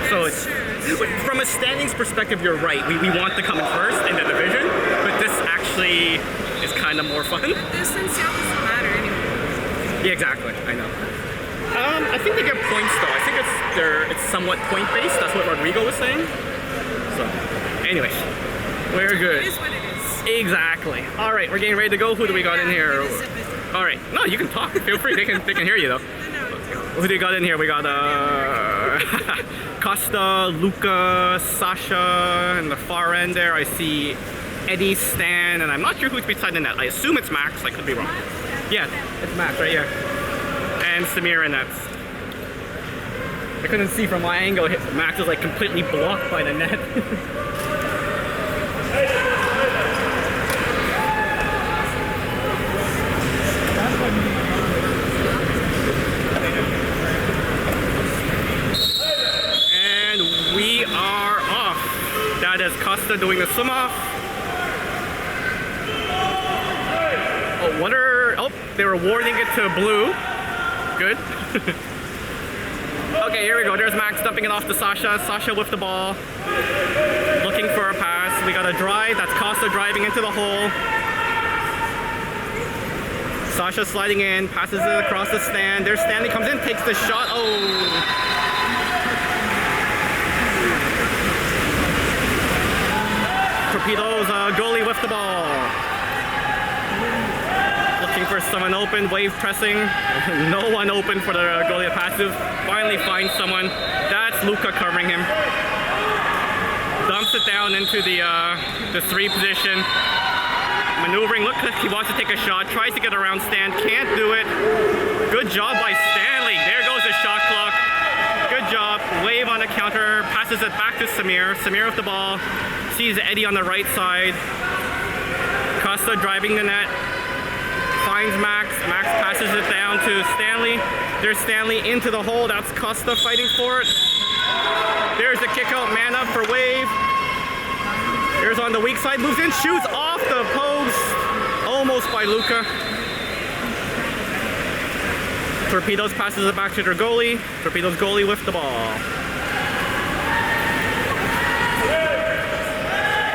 So it's, from a standings perspective, you're right. We want to come in first in the division, but this actually is kind of more fun. This NCL doesn't matter anyway. Yeah, exactly. I know. I think they get points though. I think it's somewhat point based. That's what Rodrigo was saying. So, anyways, we're good. It is what it is. Exactly. All right, we're getting ready to go. Who do we got in here? All right. No, you can talk. Feel free. They can hear you though. Who do we got in here? We got Costa, Luca, Sasha, in the far end there. I see Eddie, Stan, and I'm not sure who's beside the net. I assume it's Max. I could be wrong. Yeah, it's Max right here. And Samir in nets. I couldn't see from my angle. Max is like completely blocked by the net. And we are off. That is Costa doing the swim off. Oh, what are... Oh, they were awarding it to blue. Good. Okay, here we go. There's Max dumping it off to Sasha. Sasha with the ball. Looking for a pass. We got a drive. That's Costa driving into the hole. Sasha sliding in. Passes it across the stand. There's Stanley comes in. Takes the shot. Oh. Torpedoes, goalie with the ball. Looking for someone open, wave pressing. No one open for the goalie passive. Finally finds someone. That's Luca covering him. Dumps it down into the 3 position. Maneuvering, look, he wants to take a shot. Tries to get around Stan, can't do it. Good job by Stanley. There goes the shot clock. Good job. Wave on the counter. Passes it back to Samir. Samir with the ball. Sees Eddie on the right side. Costa driving the net. Finds Max. Max passes it down to Stanley. There's Stanley into the hole. That's Costa fighting for it. There's the kick out. Man up for Wave. There's on the weak side. Moves in. Shoots off the post. Almost by Luca. Torpedoes passes it back to their goalie. Torpedoes goalie with the ball.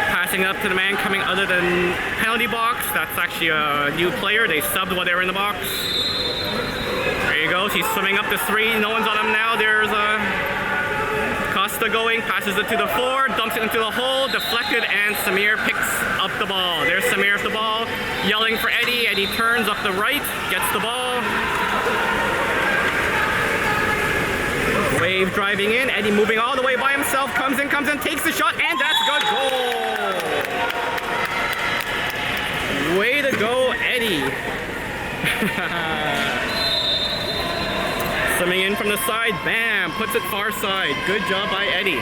Passing up to the man coming other than penalty box. That's actually a new player. They subbed while they were in the box. There you go. He's swimming up the 3. No one's on him now. There's Costa going. Passes it to the 4. Dumps it into the hole. Deflected, and Samir picks up the ball. There's Samir with the ball. Yelling for Eddie. Eddie turns up the right. Gets the ball. Wave driving in. Eddie moving all the way by himself. Comes in, takes the shot, and that's good. Goal! Way to go, Eddie. Swimming in from the side. Bam! Puts it far side. Good job by Eddie.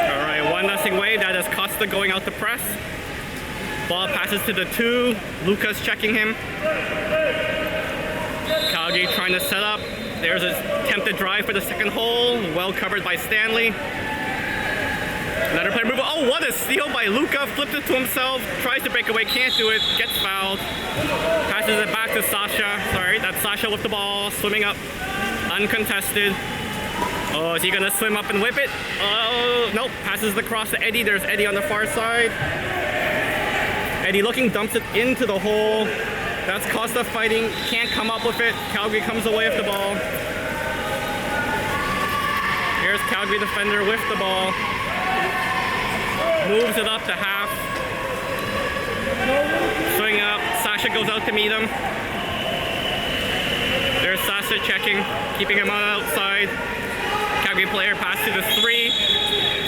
All right, 1-0 Wave. That is Costa going out to press. Ball passes to the 2. Lucas checking him. Calgary trying to set up. There's a attempted drive for the second hole. Well covered by Stanley. Another player move. Oh, what a steal by Luca. Flipped it to himself. Tries to break away. Can't do it. Gets fouled. Passes it back to Sasha. Sorry, that's Sasha with the ball. Swimming up. Uncontested. Oh, is he going to swim up and whip it? Oh, nope. Passes the cross to Eddie. There's Eddie on the far side. Eddie looking, dumps it into the hole. That's Costa fighting, can't come up with it. Calgary comes away with the ball. Here's Calgary defender with the ball. Moves it up to half. Swing up, Sasha goes out to meet him. There's Sasha checking, keeping him on the outside. Calgary player pass to the 3.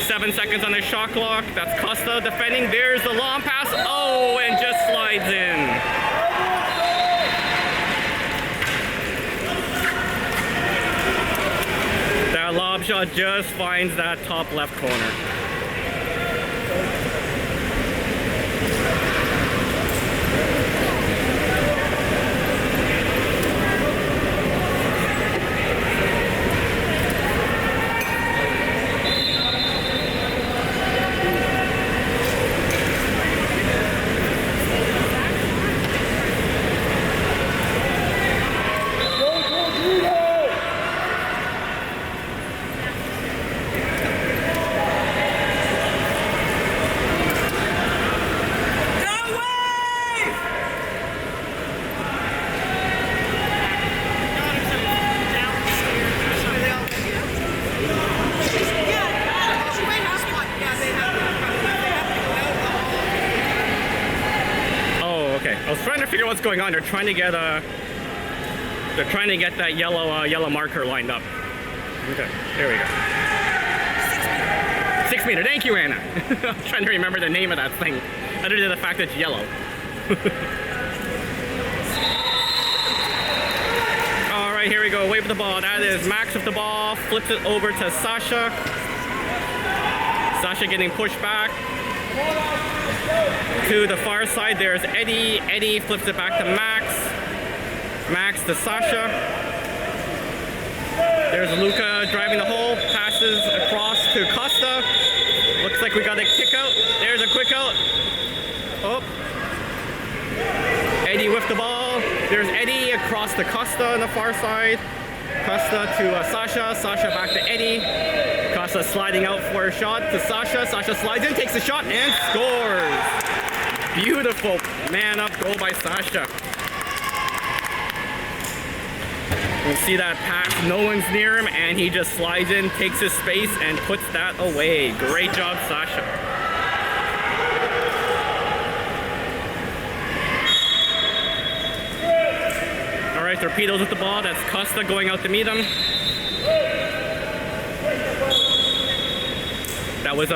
7 seconds on the shot clock. That's Costa defending. There's the long pass. Oh, and just slides in. That lob shot just finds that top left corner. I was trying to figure out what's going on. They're trying to get that yellow marker lined up. Okay, there we go. 6 meter. Thank you, Anna. I'm trying to remember the name of that thing, other than the fact that it's yellow. All right, here we go. Wave the ball. That is Max with the ball. Flips it over to Sasha. Sasha getting pushed back. To the far side, there's Eddie. Eddie flips it back to Max. Max to Sasha. There's Luca driving the hole. Passes across to Costa. Looks like we got a kick out. There's a quick out. Oh. Eddie with the ball. There's Eddie across to Costa on the far side. Costa to Sasha. Sasha back to Eddie. Costa sliding out for a shot to Sasha. Sasha slides in, takes a shot, and scores. Beautiful man-up goal by Sasha. You can see that pass, no one's near him, and he just slides in, takes his space, and puts that away. Great job, Sasha. All right, Torpedoes with the ball. That's Costa going out to meet him. That was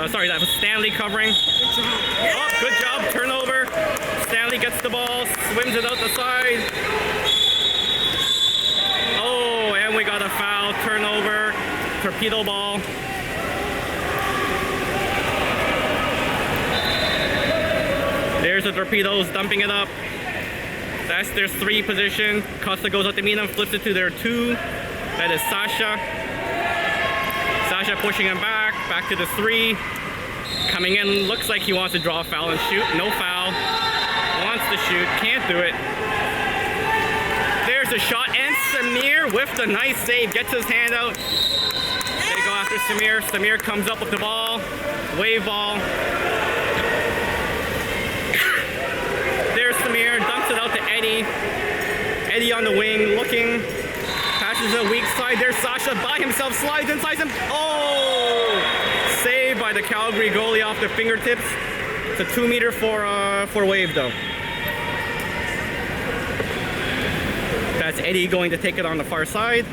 Stanley covering. Oh, good job, turnover. Stanley gets the ball, swims it out the side. Oh, and we got a foul, turnover, torpedo ball. There's the Torpedoes dumping it up. That's their 3 position. Costa goes out to meet him, flips it to their 2. That is Sasha. Sasha pushing him back to the 3. Coming in, looks like he wants to draw a foul and shoot. No foul. Wants to shoot, can't do it. There's a shot, and Samir with the nice save, gets his hand out. They go after Samir. Samir comes up with the ball. Wave ball. There's Samir, dumps it out to Eddie. Eddie on the wing, looking. Passes a weak side. There's Sasha by himself, slides inside him. Oh! Saved by the Calgary goalie off the fingertips. It's a 2 meter for Wave though. That's Eddie going to take it on the far side.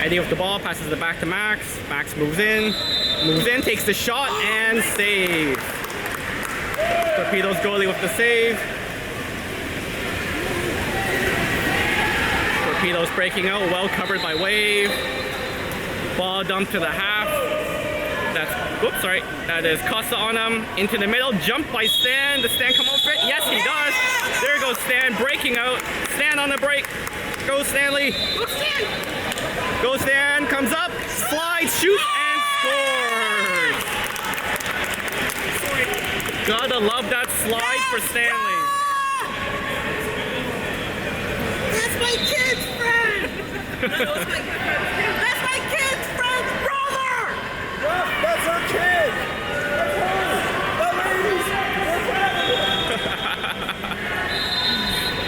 Eddie with the ball, passes it back to Max. Max moves in, takes the shot and saves. Torpedoes goalie with the save. Torpedoes breaking out, well covered by Wave. Ball dumped to the half. That is Costa on him. Into the middle, jump by Stan. Does Stan come out for it? Yes, he does. There goes Stan, breaking out. Stan on the break. Go Stanley. Go Stan! Go Stan, comes up, slides, shoots, and scores. Gotta love that slide for Stanley. That's my kid's friend! That's my kid's friend's brother! That's our kid!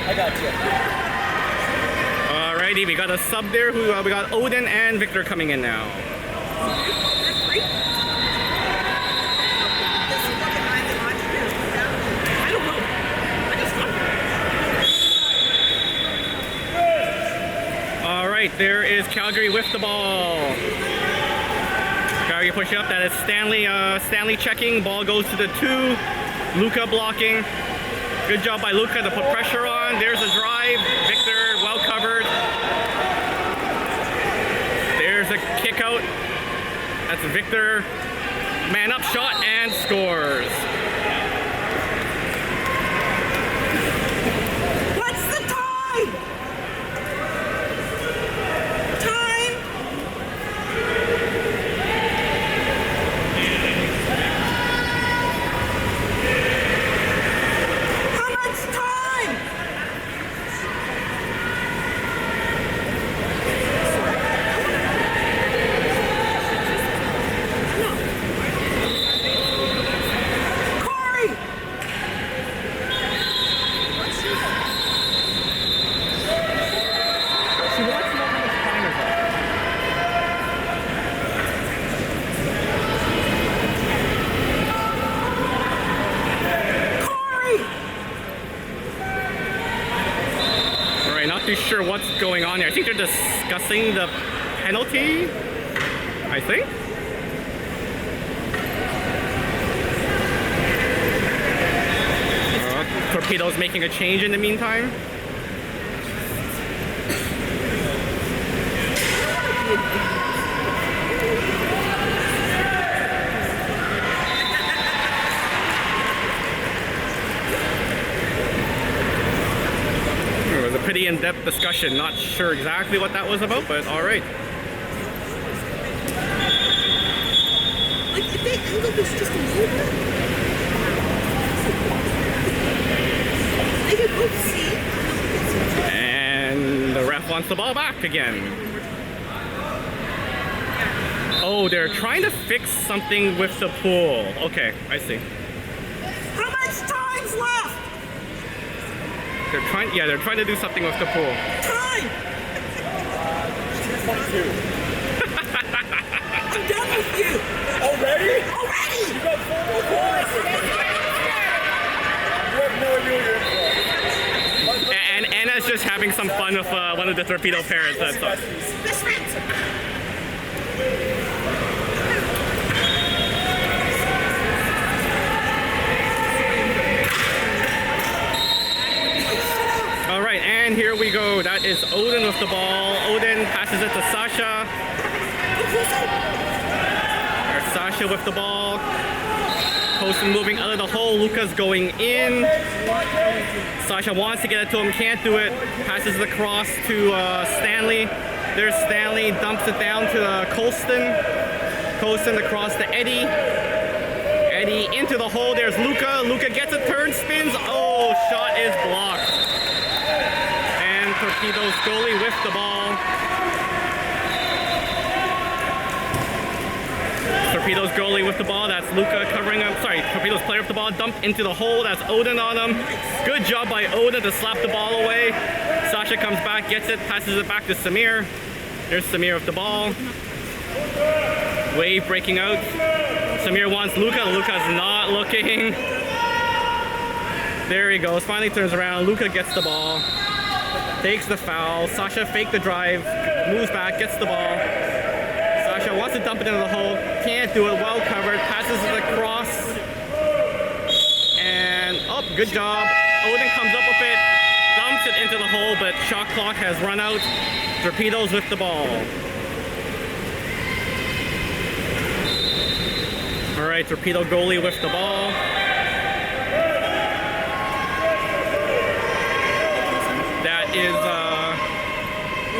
I got you. Alrighty, we got a sub there. We got Odin and Victor coming in now. Alright, there is Calgary with the ball. Calgary pushing up. That is Stanley checking. Ball goes to the 2. Luca blocking. Good job by Luca to put pressure on. There's a drive. Victor well covered. There's a kick out. That's Victor. Man up shot and scores. What's the time? Time? How much time? too sure what's going on here. I think they're discussing the penalty, I think. Torpedoes making a change in the meantime. It was a pretty in-depth discussion. Not sure exactly what that was about, but all right. Like, if they angle this just a little bit, they could both see. And the ref wants the ball back again. Oh, they're trying to fix something with the pool. Okay, I see. How much time's left? They're trying to do something with the pool. Time! I'm done with you! Already? Already! You got 4 more points. You have no idea what you're in for. And Anna's just having some fun with one of the torpedo parents. That's all. Best friends! All right, and here we go. That is Odin with the ball. Odin passes it to Sasha. There's Sasha with the ball. Poston moving out of the hole. Luca's going in. Sasha wants to get it to him, can't do it. Passes the cross to Stanley. There's Stanley, dumps it down to Colston. Colston across to Eddie. Eddie into the hole. There's Luca. Luca gets a turn, spins. Oh, shot is blocked. And Torpedoes goalie with the ball. Torpedoes goalie with the ball. That's Luca covering him. Sorry, Torpedoes player with the ball. Dumped into the hole. That's Odin on him. Good job by Odin to slap the ball away. Sasha comes back, gets it, passes it back to Samir. There's Samir with the ball. Wave breaking out. Samir wants Luca. Luca's not looking. There he goes. Finally turns around. Luca gets the ball. Takes the foul. Sasha faked the drive. Moves back. Gets the ball. Sasha wants to dump it into the hole. Can't do it. Well covered. Passes it across. And oh, good job. Odin comes up with it. Dumps it into the hole, but shot clock has run out. Torpedoes with the ball. All right, Torpedo goalie with the ball. That is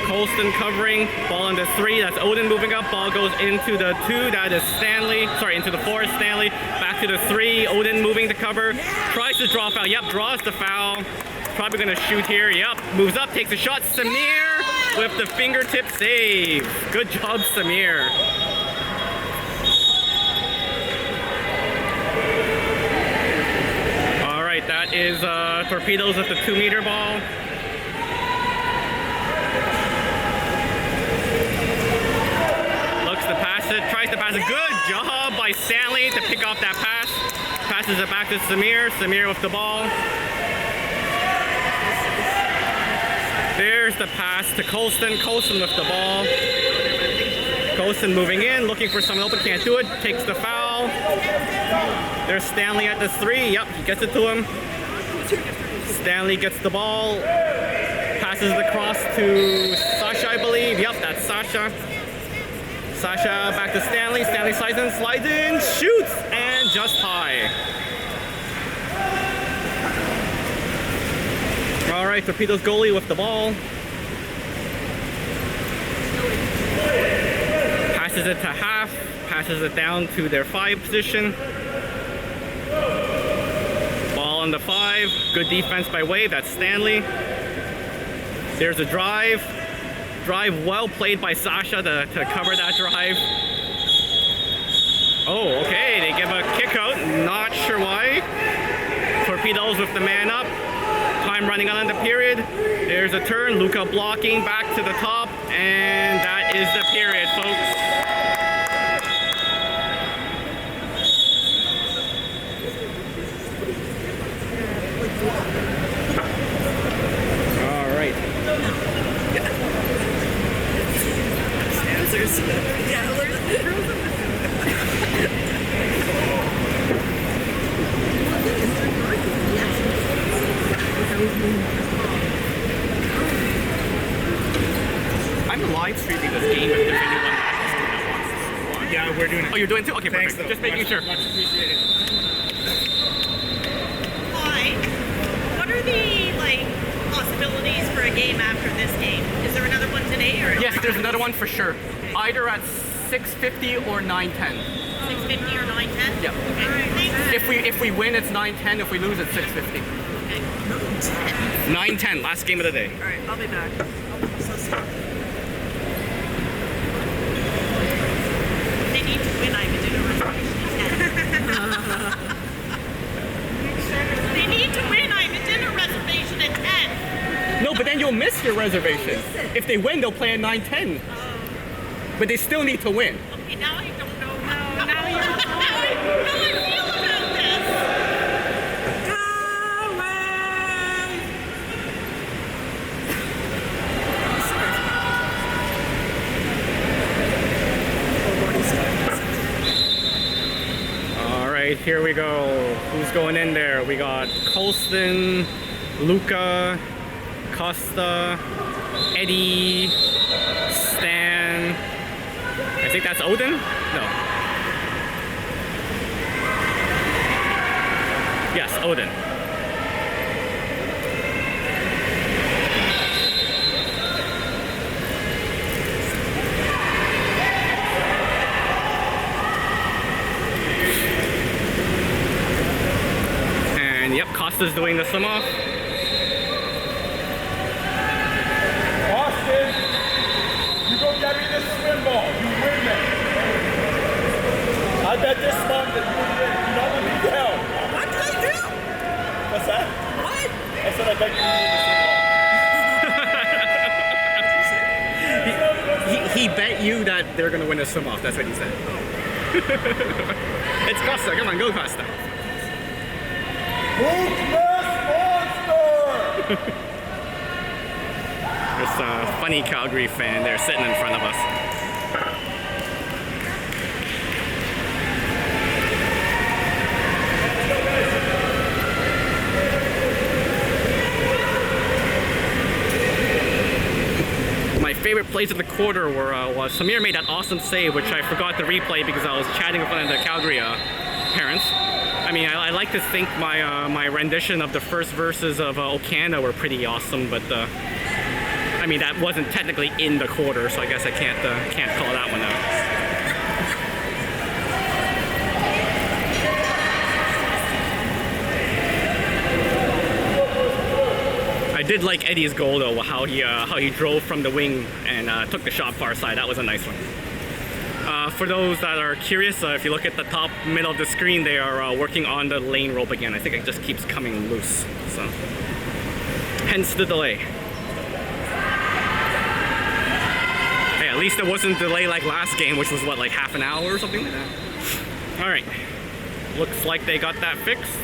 Colston covering. Ball into 3. That's Odin moving up. Ball goes into the 2. That is Stanley. Sorry, into the 4 is Stanley. Back to the 3. Odin moving to cover. Tries to draw foul. Yep, draws the foul. Probably gonna shoot here. Yep, moves up, takes a shot. Samir with the fingertip save. Good job, Samir. All right, that is Torpedoes with the 2-meter ball. Looks to pass it, tries to pass it. Good job by Stanley to pick off that pass. Passes it back to Samir. Samir with the ball. There's the pass to Colston. Colston with the ball. Colston moving in, looking for someone open, can't do it. Takes the foul. There's Stanley at the 3. Yep, he gets it to him. Stanley gets the ball. Passes the cross to Sasha, I believe. Yep, that's Sasha. Sasha back to Stanley. Stanley slides in, shoots, and just high. All right, Torpedoes goalie with the ball. Passes it to half. Passes it down to their 5 position. Ball on the 5. Good defense by Wave. That's Stanley. There's a drive. Drive well played by Sasha to cover that drive. Oh, okay. They give a kick out. Not sure why. Torpedoes with the man up. Time running out on the period. There's a turn. Luca blocking back to the top. And that is the period, folks. All right. I'm live streaming this game if there's anyone that wants to. Yeah, we're doing it. Oh, you're doing it too? Okay, Thanks, perfect. though. Just making sure. Much appreciated. Hi. What are the possibilities for a game after this game? Is there another one today or? Yes, there's another one for sure. Either at 6:50 or 9:10. 6:50 or 9:10? Yeah. Okay. Thanks. If we win, it's 9:10. If we lose, it's 6:50. Okay. 9:10, last game of the day. All right, I'll be back. So sorry. They need to win. I have a dinner reservation at 10. They need to win. I have a dinner reservation at 10. No, but then you'll miss your reservation. If they win, they'll play at 9:10. But they still need to win. Okay, now I don't know. No, now you're how I feel about this. All right, here we go. Who's going in there? We got Colston, Luca, Costa, Eddie, Stan. I think that's Odin? No. Yes, Odin. And yep, Costa's doing the swim off. Austin, you go get me this swim ball. You win it. I bet this month that you win. You're not going to be down. What did I do? What's that? What? I said I bet you win He bet you that they're gonna win a swim off. That's what he said. It's Costa. Come on, go Costa. Monster! There's a funny Calgary fan there sitting in front of us. My favorite plays of the quarter was Samir made that awesome save, which I forgot to replay because I was chatting with one of the Calgary parents. I mean, I like to think my rendition of the first verses of Okanda were pretty awesome, but I mean that wasn't technically in the quarter, so I guess I can't call that one out. I did like Eddie's goal though, how he drove from the wing and took the shot far side. That was a nice one. For those that are curious, if you look at the top middle of the screen, they are working on the lane rope again. I think it just keeps coming loose, so hence the delay. Hey, at least it wasn't delay like last game, which was what, like half an hour or something like that. All right, looks like they got that fixed.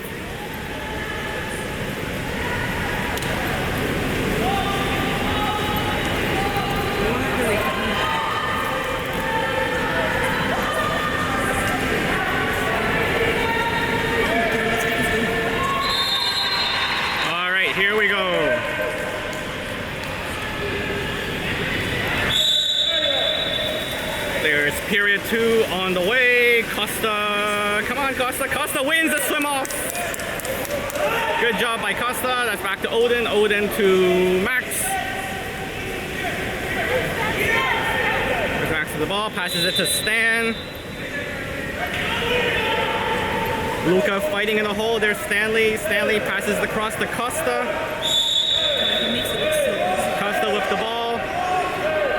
Here we go. There's period 2 on the way. Costa, come on Costa. Costa wins the swim off. Good job by Costa. That's back to Odin. Odin to Max. Goes Max to the ball. Passes it to Stan. Luca fighting in the hole. There's Stanley. Stanley passes the cross to Costa. Costa with the ball.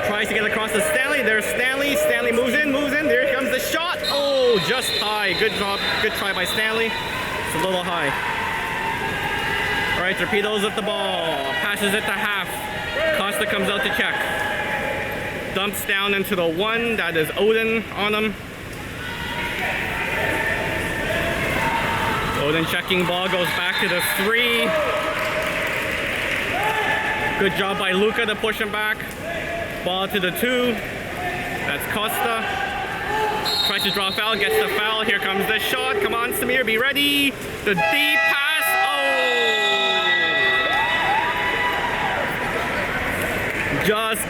Tries to get across to Stanley. There's Stanley. Stanley moves in. Here comes the shot. Oh, just high. Good job. Good try by Stanley. It's a little high. All right, Torpedoes with the ball. Passes it to half. Costa comes out to check. Dumps down into the 1. That is Odin on him. Odin checking ball, goes back to the 3. Good job by Luca to push him back. Ball to the 2. That's Costa. Tries to draw a foul, gets the foul. Here comes the shot. Come on, Samir, be ready. The deep pass. Oh!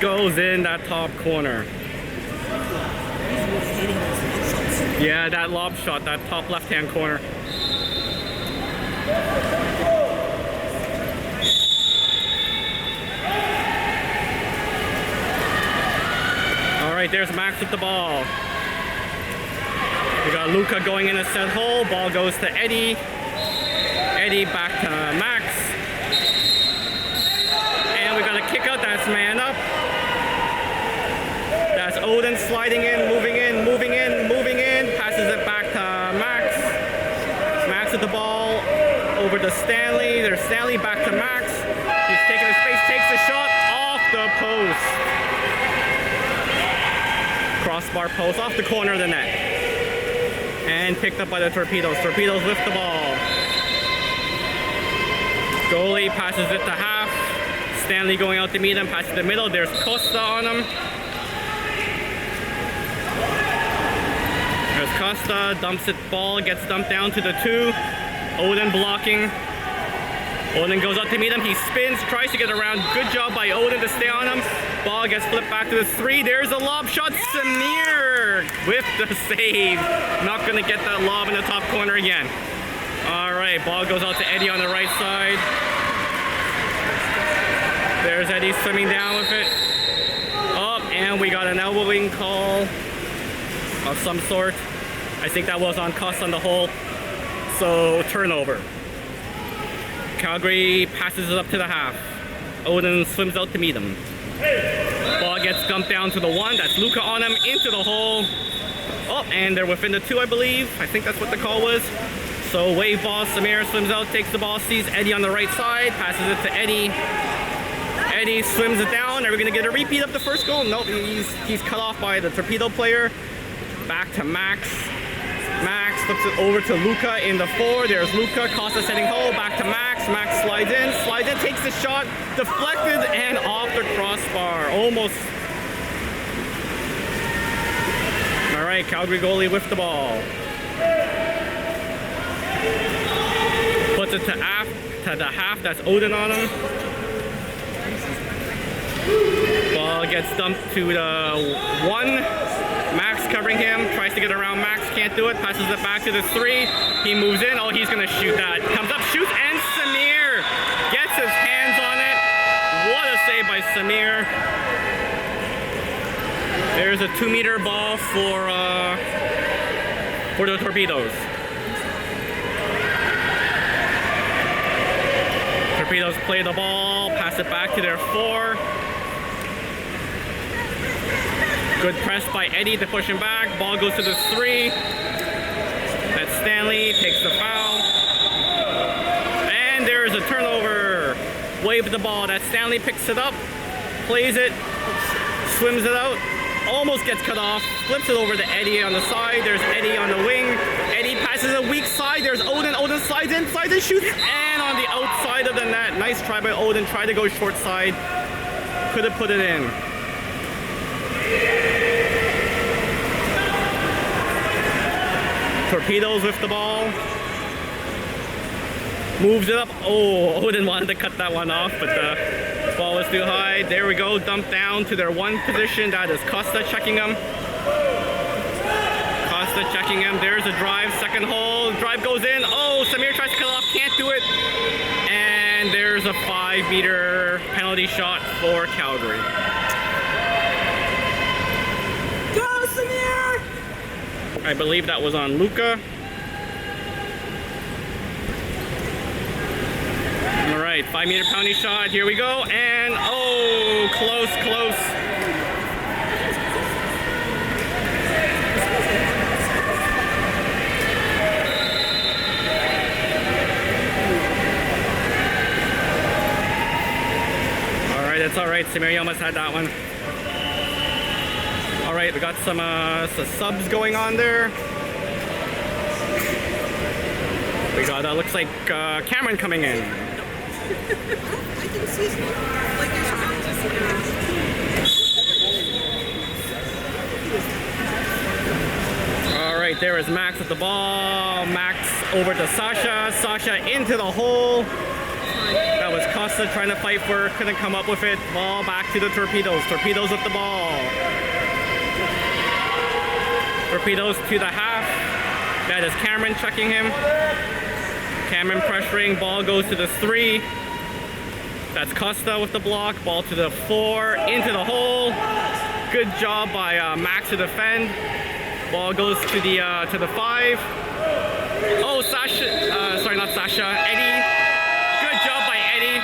goes in that top corner. Yeah, that lob shot, that top left-hand corner. All right, there's Max with the ball. We got Luca going in a set hole. Ball goes to Eddie. Eddie back to Max. And we got a kick out. That's man up. That's Odin sliding in, moving in, moving in, moving in. Passes it back to Max. Max with the ball over to Stanley. There's Stanley back to Max. He's taking his space, takes the shot off the post. Crossbar post off the corner of the net. And picked up by the Torpedoes. Torpedoes lift the ball. Goalie passes it to half. Stanley going out to meet him, passes the middle. There's Costa on him. There's Costa, dumps it, ball gets dumped down to the 2. Odin blocking. Odin goes out to meet him. He spins, tries to get around. Good job by Odin to stay on him. Ball gets flipped back to the 3. There's a lob shot. Samir with the save. Not going to get that lob in the top corner again. All right, ball goes out to Eddie on the right side. There's Eddie swimming down with it. Oh, and we got an elbowing call of some sort. I think that was on Costa on the hole. So, turnover. Calgary passes it up to the half. Odin swims out to meet him. Ball gets dumped down to the 1. That's Luca on him, into the hole. Oh, and they're within the 2, I believe. I think that's what the call was. So wave ball, Samir swims out, takes the ball, sees Eddie on the right side, passes it to Eddie. Eddie swims it down. Are we gonna get a repeat of the first goal? Nope, he's cut off by the Torpedo player. Back to Max. Max flips it over to Luca in the 4. There's Luca, Costa setting hole, back to Max. Max slides in, takes the shot, deflected and off the crossbar. Almost. All right, Calgary goalie with the ball. Puts it to the half, that's Odin on him. Ball gets dumped to the 1. Max covering him, tries to get around Max, can't do it, passes it back to the 3. He moves in, oh, he's gonna shoot that. Comes up, shoots, and Samir gets his hands on it. What a save by Samir. There's a 2-meter ball for the Torpedoes. Torpedoes play the ball, pass it back to their 4. Good press by Eddie to push him back. Ball goes to the 3. That's Stanley, takes the foul. And there's a turnover. Wave the ball. That Stanley picks it up, plays it, swims it out, almost gets cut off, flips it over to Eddie on the side. There's Eddie on the wing. Eddie passes a weak side. There's Odin. Odin slides inside and shoots. And on the outside of the net. Nice try by Odin. Tried to go short side. Could have put it in. Torpedoes with the ball. Moves it up. Oh, Odin wanted to cut that one off, but the ball was too high. There we go. Dumped down to their 1 position. That is Costa checking them. Costa checking him. There's a drive. Second hole. Drive goes in. Oh, Samir tries to cut it off. Can't do it. And there's a 5-meter penalty shot for Calgary. I believe that was on Luca. All right, 5-meter penalty shot. Here we go. And oh, close. All right, that's all right. Samir almost had that one. All right, we got some subs going on there. We got, looks like Cameron coming in. All right, there is Max with the ball. Max over to Sasha. Sasha into the hole. That That was Costa trying to fight for, couldn't come up with it. Ball back to the Torpedoes. Torpedoes with the ball. Torpedoes to the half. That is Cameron checking him. Cameron pressuring. Ball goes to the 3. That's Costa with the block. Ball to the 4. Into the hole. Good job by Max to defend. Ball goes to the 5. Oh, Sasha. Sorry, not Sasha. Eddie. Good job by Eddie.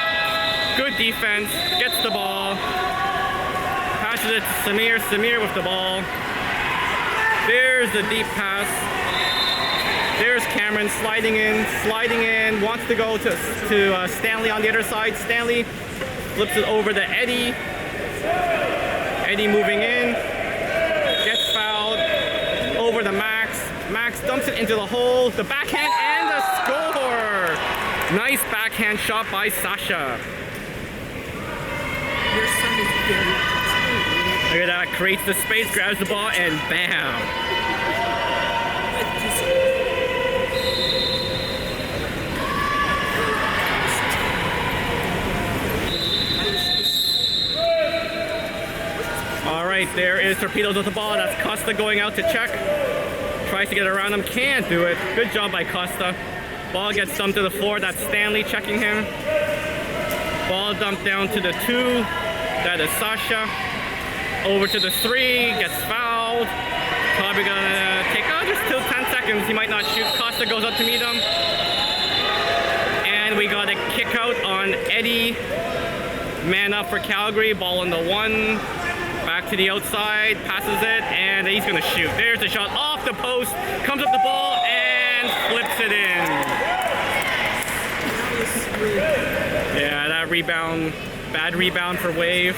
Good defense. Gets the ball. Passes it to Samir. Samir with the ball. There's the deep pass. There's Cameron sliding in, wants to go to Stanley on the other side. Stanley flips it over to Eddie. Eddie moving in, gets fouled, over to Max. Max dumps it into the hole, the backhand and the score! Nice backhand shot by Sasha. Your son is very Look at that, creates the space, grabs the ball, and bam! Alright, there is Torpedoes with the ball. That's Costa going out to check. Tries to get around him, can't do it. Good job by Costa. Ball gets dumped to the floor. That's Stanley checking him. Ball dumped down to the 2. That is Sasha. Over to the 3. Gets fouled. Probably gonna take just till 10 seconds. He might not shoot. Costa goes up to meet him. And we got a kick out on Eddie. Man up for Calgary. Ball on the 1. Back to the outside, passes it, and he's gonna shoot. There's a shot off the post, comes up the ball, and flips it in. Yeah, that rebound, bad rebound for Wave.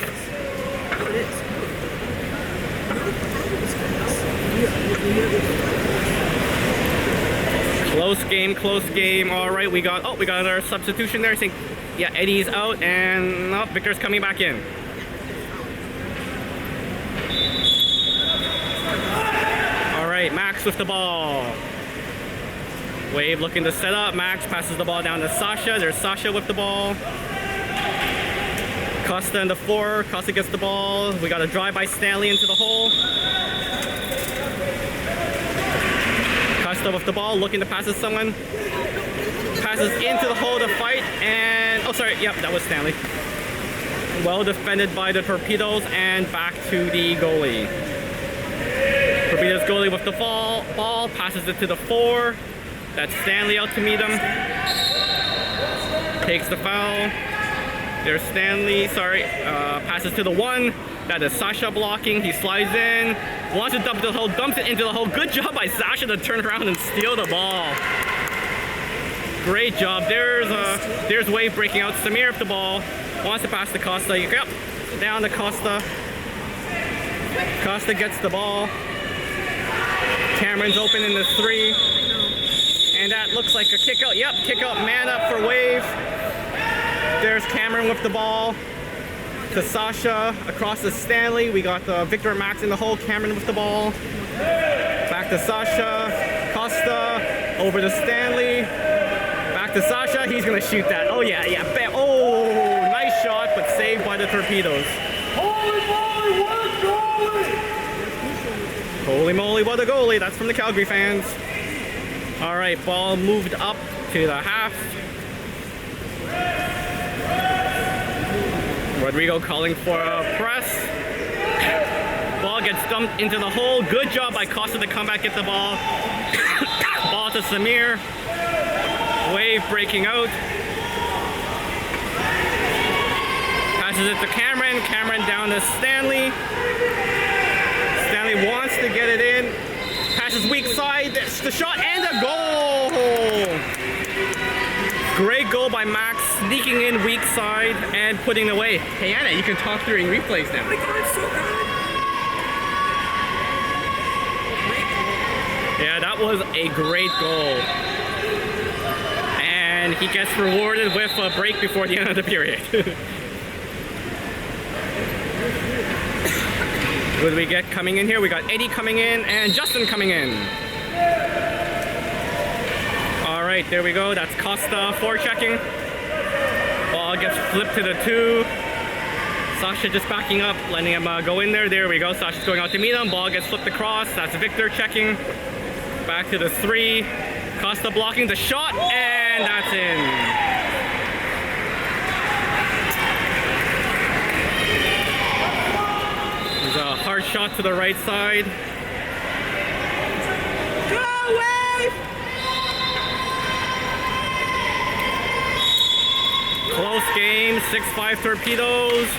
Close game. All right, we got our substitution there. I think, yeah, Eddie's out, and no, Victor's coming back in. Max with the ball. Wave looking to set up. Max passes the ball down to Sasha. There's Sasha with the ball. Costa in the 4. Costa gets the ball. We got a drive by Stanley into the hole. Costa with the ball, looking to pass to someone. Passes into the hole to fight, and oh, sorry, yep, that was Stanley. Well defended by the Torpedoes, and back to the goalie. Torpedoes goalie with the ball, passes it to the 4. That's Stanley out to meet him. Takes the foul. There's Stanley, passes to the 1. That is Sasha blocking. He slides in, wants to dump the hole, dumps it into the hole. Good job by Sasha to turn around and steal the ball. Great job. There's Wave breaking out. Samir with the ball, wants to pass to Costa. Yep, down to Costa. Costa gets the ball. Cameron's open in the 3. And that looks like a kick out. Yep, kick out, man up for Wave. There's Cameron with the ball. To Sasha, across to Stanley. We got Victor and Max in the hole. Cameron with the ball. Back to Sasha. Costa. Over to Stanley. Back to Sasha. He's going to shoot that. Oh, yeah. Bam. Oh, nice shot, but saved by the Torpedoes. Holy moly, what a goalie! Holy moly, what a goalie. That's from the Calgary fans. All right, ball moved up to the half. Rodrigo calling for a press. Ball gets dumped into the hole. Good job by Costa to come back, get the ball. Ball to Samir. Wave breaking out. Passes it to Cameron. Cameron down to Stanley. Stanley wants to get it in. Passes weak side. The shot and a goal. Great goal by Max, sneaking in weak side and putting it away. Hey Anna, you can talk during replays now. Oh my God, it's so good. Yeah, that was a great goal. And he gets rewarded with a break before the end of the period. What do we get coming in here? We got Eddie coming in and Justin coming in. All right, there we go. That's Costa forechecking. Ball gets flipped to the 2. Sasha just backing up, letting him go in there. There we go. Sasha's going out to meet him. Ball gets flipped across. That's Victor checking. Back to the 3. Costa blocking the shot, and that's in. There's a hard shot to the right side. Go away! Close game, 6-5 Torpedoes.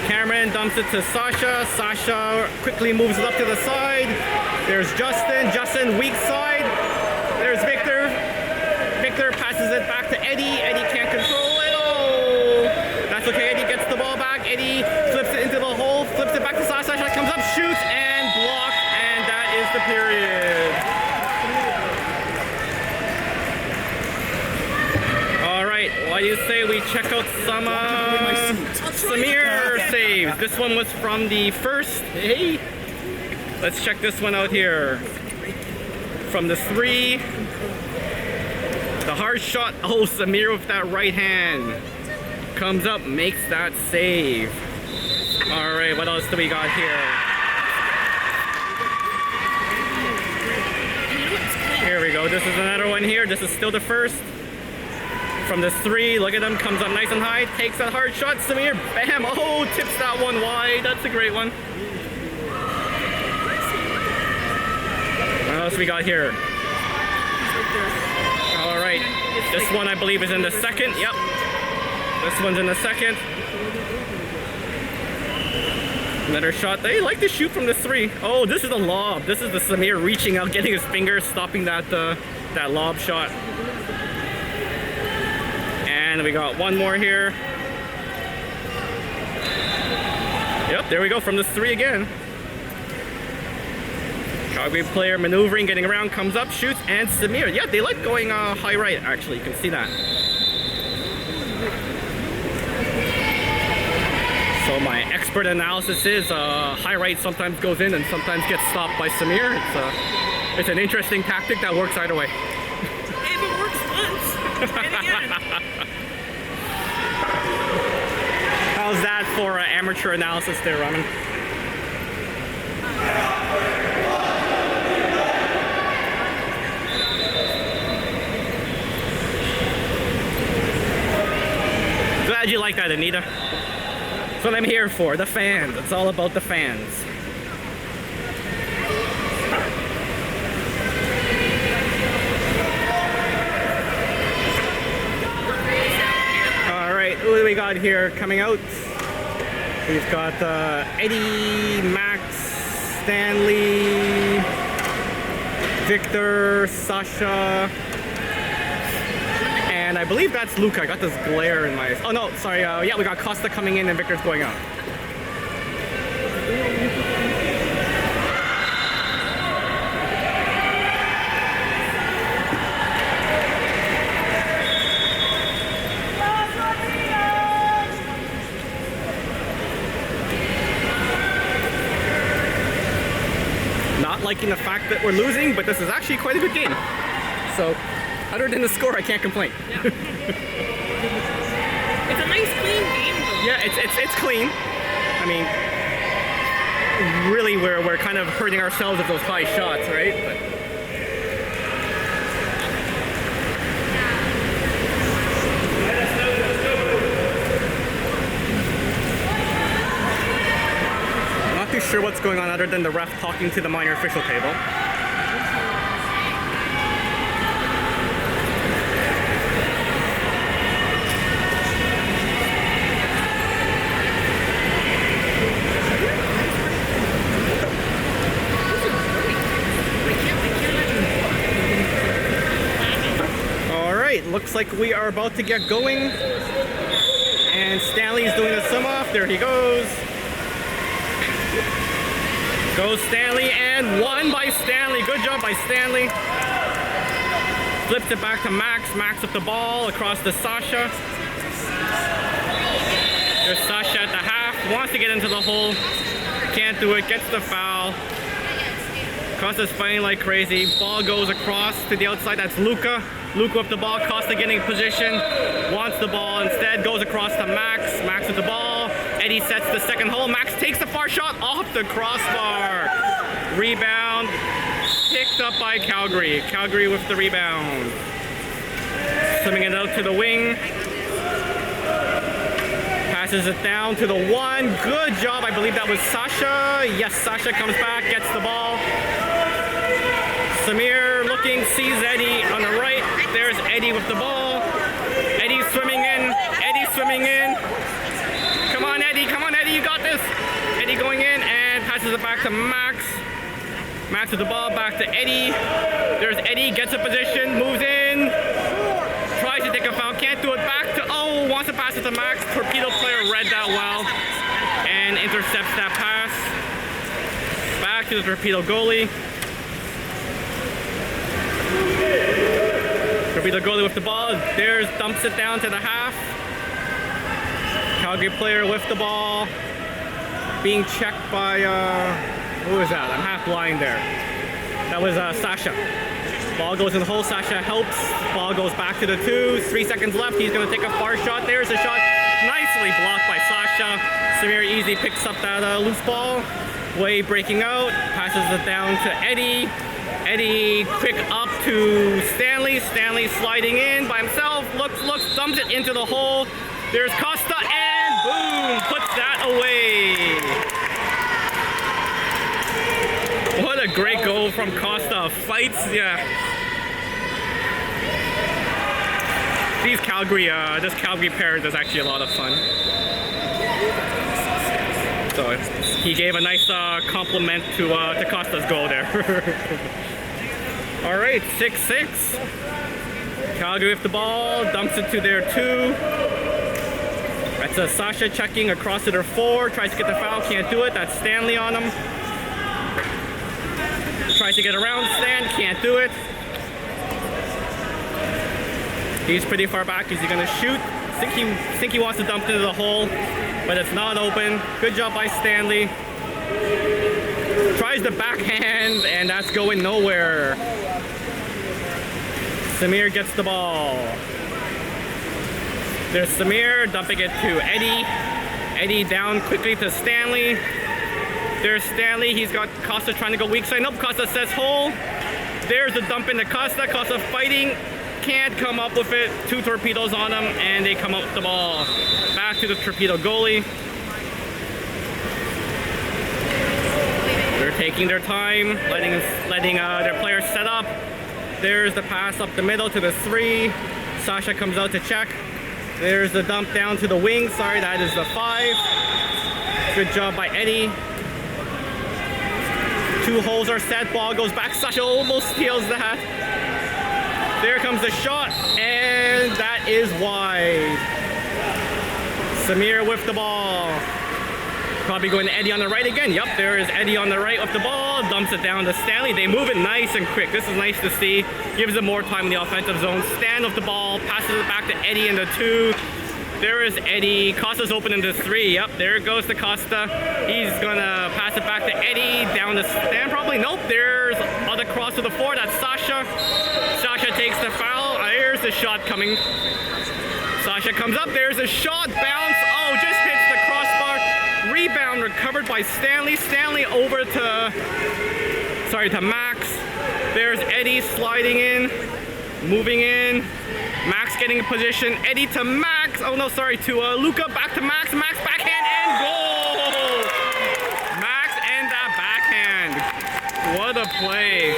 Cameron dumps it to Sasha. Sasha quickly moves it up to the side. There's Justin. Justin, weak side. There's Victor. Victor passes it back to Eddie. Eddie can't control it. Oh! That's okay. Eddie gets the ball back. Eddie flips it into the hole. Flips it back to Sasha. Sasha comes up, shoots, and blocked. And that is the period. All right. Why do you say we check out some Samir saves? This one was from the first. Hey. Let's check this one out here. From the 3. The hard shot. Oh, Samir with that right hand. Comes up, makes that save. All right, what else do we got here? Here we go. This is another one here. This is still the first. From the 3, look at him, comes up nice and high, takes that hard shot. Samir, bam, oh, tips that one wide. That's a great one. What else we got here? All right, this one I believe is in the second. Yep, this one's in the second. Another shot. They like to shoot from the 3. Oh, this is a lob. This is the Samir reaching out, getting his fingers, stopping that that lob shot. And we got one more here. Yep, there we go, from the 3 again. Calgary player maneuvering, getting around, comes up, shoots, and Samir. Yeah, they like going high right, actually. You can see that. So my expert analysis is high right sometimes goes in and sometimes gets stopped by Samir. It's an interesting tactic that works either way. If it works once, and again. How's that for amateur analysis there, Raman? Glad you like that, Anita. That's what I'm here for, the fans. It's all about the fans. Who do we got here coming out? We've got Eddie, Max, Stanley, Victor, Sasha, and I believe that's Luca. I got this glare in my... Oh no, sorry. Yeah, we got Costa coming in and Victor's going out. Liking the fact that we're losing, but this is actually quite a good game. So, other than the score, I can't complain. Yeah. It's a nice, clean game, though. Yeah, it's clean. I mean, really, we're kind of hurting ourselves with those high shots, right? But too sure what's going on other than the ref talking to the minor official table. All right, looks like we are about to get going. And Stanley's doing the sum off. There he goes. Goes Stanley, and won by Stanley. Good job by Stanley. Flips it back to Max. Max with the ball across to Sasha. There's Sasha at the half. Wants to get into the hole. Can't do it. Gets the foul. Costa's fighting like crazy. Ball goes across to the outside. That's Luca. Luke with the ball, Costa getting in position, wants the ball instead, goes across to Max. Max with the ball. Eddie sets the second hole. Max takes the far shot off the crossbar. Rebound picked up by Calgary. Calgary with the rebound. Swimming it out to the wing. Passes it down to the one. Good job. I believe that was Sasha. Yes, Sasha comes back, gets the ball. Samir looking, sees Eddie on the right. There's Eddie with the ball. Eddie's swimming in. Eddie's swimming in. Come on, Eddie. Come on, Eddie. You got this. Eddie going in and passes it back to Max. Max with the ball back to Eddie. There's Eddie. Gets a position. Moves in. Tries to take a foul. Can't do it. Back to, oh, wants to pass it to Max. Torpedo player read that well and intercepts that pass. Back to the Torpedo goalie. Torpedo goalie with the ball. There's dumps it down to the half. Calgary player with the ball. Being checked by, who was that? I'm half blind there. That was Sasha. Ball goes in the hole. Sasha helps. Ball goes back to the 2. 3 seconds left. He's going to take a far shot. There's a shot. Nicely blocked by Sasha. Samir easy picks up that loose ball. Way breaking out. Passes it down to Eddie. Eddie quick up to Stanley. Stanley sliding in by himself. Looks, dumps it into the hole. There's Costa and boom, puts that away. What a great goal from Costa. Fights, yeah. These Calgary, this Calgary pair is actually a lot of fun. So he gave a nice compliment to Costa's goal there. All right, 6-6. Calgary with the ball, dumps it to their 2. That's Sasha checking across to their 4. Tries to get the foul, can't do it. That's Stanley on him. Tries to get around Stan, can't do it. He's pretty far back. Is he gonna shoot? Think he wants to dump into the hole, but it's not open. Good job by Stanley. Tries the backhand, and that's going nowhere. Samir gets the ball. There's Samir dumping it to Eddie. Eddie down quickly to Stanley. There's Stanley. He's got Costa trying to go weak side. Nope, Costa says hole. There's the dump into Costa. Costa fighting. Can't come up with it. 2 torpedoes on him, and they come up with the ball. Back to the Torpedo goalie. They're taking their time, letting their players set up. There's the pass up the middle to the 3. Sasha comes out to check. There's the dump down to the wing. Sorry, that is the 5. Good job by Eddie. 2 holes are set. Ball goes back. Sasha almost steals that. There comes the shot, and that is wide. Samir with the ball. Probably going to Eddie on the right again. Yep, there is Eddie on the right with the ball. Dumps it down to Stanley. They move it nice and quick. This is nice to see. Gives them more time in the offensive zone. Stan with the ball. Passes it back to Eddie in the 2. There is Eddie. Costa's open in the 3. Yep, there goes to Costa. He's going to pass it back to Eddie. Down to Stan probably. Nope, there's other cross to the 4. That's Sasha. Sasha takes the foul. There's the shot coming. Sasha comes up. There's a shot. Bounce. Oh, just hits the crossbar. Rebound recovered by Stanley. Stanley over to Max. There's Eddie sliding in. Moving in. Max getting in position. Eddie to Max. Oh no, sorry, to Luca. Back to Max. Max backhand and goal. Max and that backhand. What a play.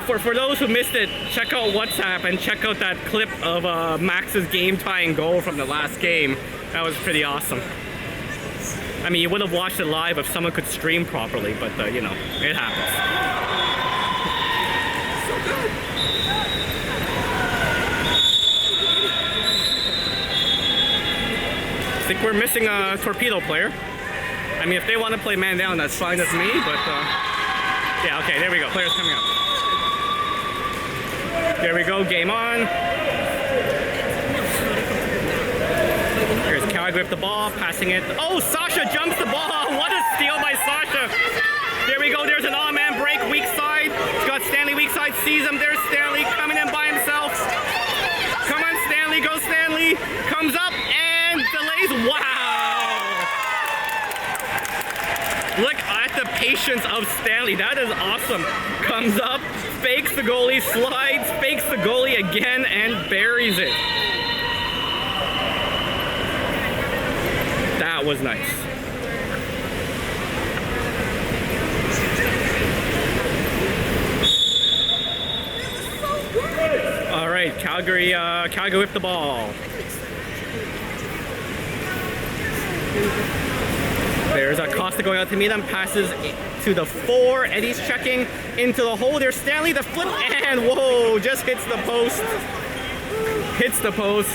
For those who missed it, check out WhatsApp and check out that clip of Max's game-tying goal from the last game. That was pretty awesome. I mean, you would have watched it live if someone could stream properly, but you know, it happens. I think we're missing a Torpedo player. I mean, if they want to play man down, that's fine with me, but yeah, okay, there we go. Players coming up. There we go, game on. Here's Calgary with the ball, passing it. Oh, Sasha Sasha jumps the ball. What a steal by Sasha. There we go. There's an all-man break, weak side. He's got Stanley weak side, sees him. There's Stanley coming in by himself. Come on, Stanley. Go, Stanley. Comes up and delays. Wow. Look at the patience of Stanley. That is awesome. Comes up, fakes the goalie, slides, fakes the goalie again, and buries it. That was nice. All right, Calgary with the ball. There's Acosta going out to meet him, passes to the 4. Eddie's checking into the hole. There's Stanley, the flip, and whoa, just hits the post. Hits the post.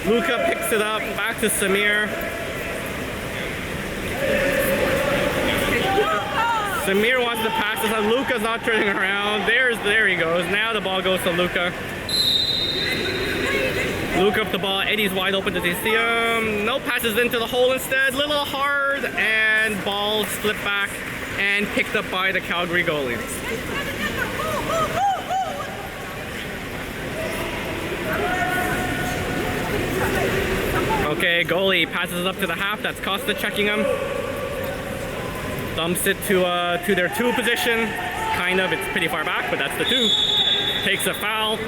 Luka picks it up, back to Samir. Samir wants to pass this, and Luka's not turning around. There he goes. Now the ball goes to Luka. Luka up the ball. Eddie's wide open. Does he see him? No, passes into the hole instead. Little hard, and ball slipped back and picked up by the Calgary goalie. Okay, goalie passes it up to the half. That's Costa checking him. Dumps it to their 2 position. Kind of, it's pretty far back, but that's the 2. Takes a foul.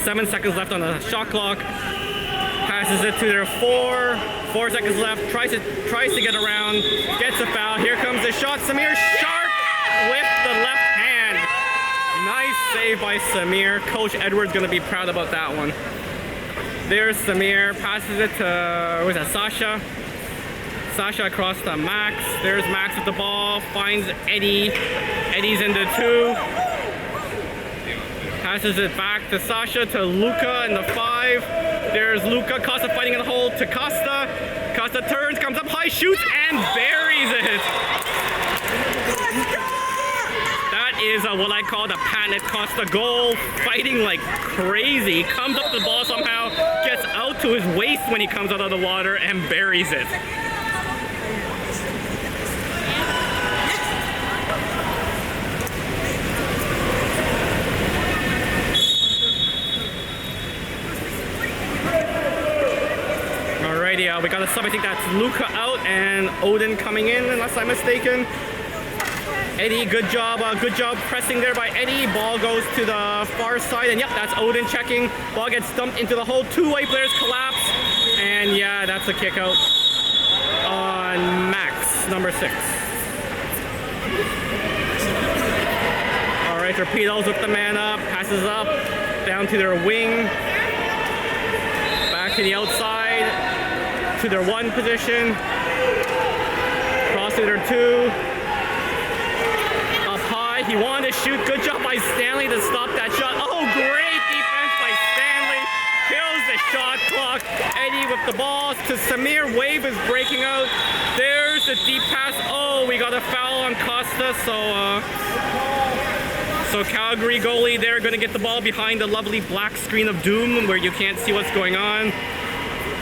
7 seconds left on the shot clock. Passes it to their 4. 4 seconds left. Tries to get around. Gets a foul. Here comes the shot. Samir sharp with the left hand. Nice save by Samir. Coach Edwards going to be proud about that one. There's Samir. Passes it to Sasha. Sasha across to Max. There's Max with the ball. Finds Eddie. Eddie's into 2. Passes it back to Sasha, to Luka in the 5. There's Luka. Costa fighting in the hole to Costa. Costa turns, comes up high, shoots, and buries it. That is what I call the patented Costa goal. Fighting like crazy. Comes up the ball somehow, gets out to his waist when he comes out of the water, and buries it. We got a sub. I think that's Luka out and Odin coming in, unless I'm mistaken. Eddie, good job pressing there by Eddie. Ball goes to the far side, and yep, that's Odin checking. Ball gets dumped into the hole. 2 white players collapse, and yeah, that's a kick out on Max, number 6. All right, Torpedoes with the man up, passes up down to their wing, back to the outside. To their 1 position, cross to their 2, up high, he wanted to shoot, good job by Stanley to stop that shot. Oh, great defense by Stanley, kills the shot clock. Eddie with the ball to Samir, wave is breaking out. There's the deep pass. Oh, we got a foul on Costa, so Calgary goalie, they're gonna get the ball behind the lovely black screen of doom where you can't see what's going on.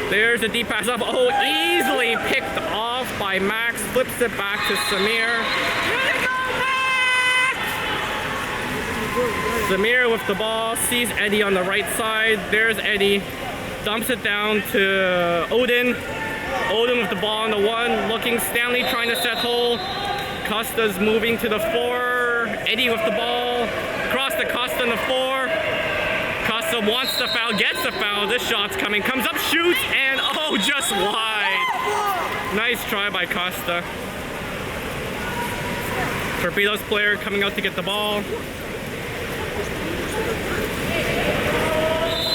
There's a deep pass up. Oh, easily picked off by Max. Flips it back to Samir. Samir with the ball. Sees Eddie on the right side. There's Eddie. Dumps it down to Odin. Odin with the ball on the 1. Looking. Stanley trying to set hole. Costa's moving to the 4. Eddie with the ball. Across to Costa in the 4. Costa wants the foul, gets the foul. This shot's coming, comes up, shoots, and oh, just wide. Nice try by Costa. Torpedoes player coming out to get the ball.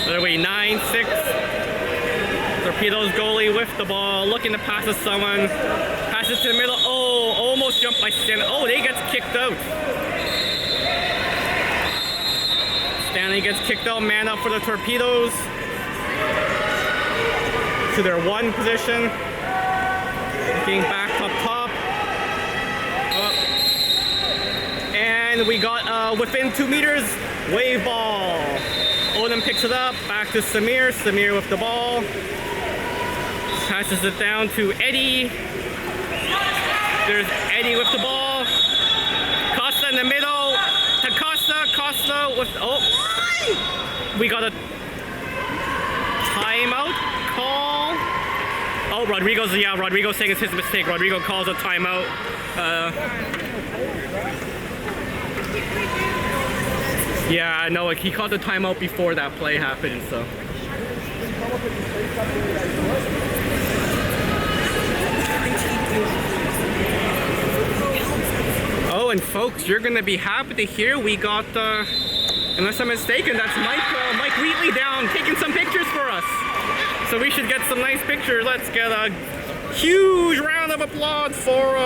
There we 9-6. Torpedoes goalie with the ball, looking to pass to someone. Passes to the middle. Oh, almost jumped by Stanley. Oh, they gets kicked out. Stanley gets kicked out, man up for the Torpedoes. To their 1 position. Looking back up top. And we got within 2 meters, wave ball. Odin picks it up, back to Samir. Samir with the ball. Passes it down to Eddie. There's Eddie with the ball. Costa in the middle. To Costa. Costa with... Oh. We got a timeout call. Oh, Rodrigo's... Yeah, Rodrigo's saying it's his mistake. Rodrigo calls a timeout. Yeah, no, like he called the timeout before that play happened, so... Oh, and folks, you're gonna be happy to hear we got, unless I'm mistaken, that's Mike Wheatley down taking some pictures for us. So we should get some nice pictures. Let's get a huge round of applause for,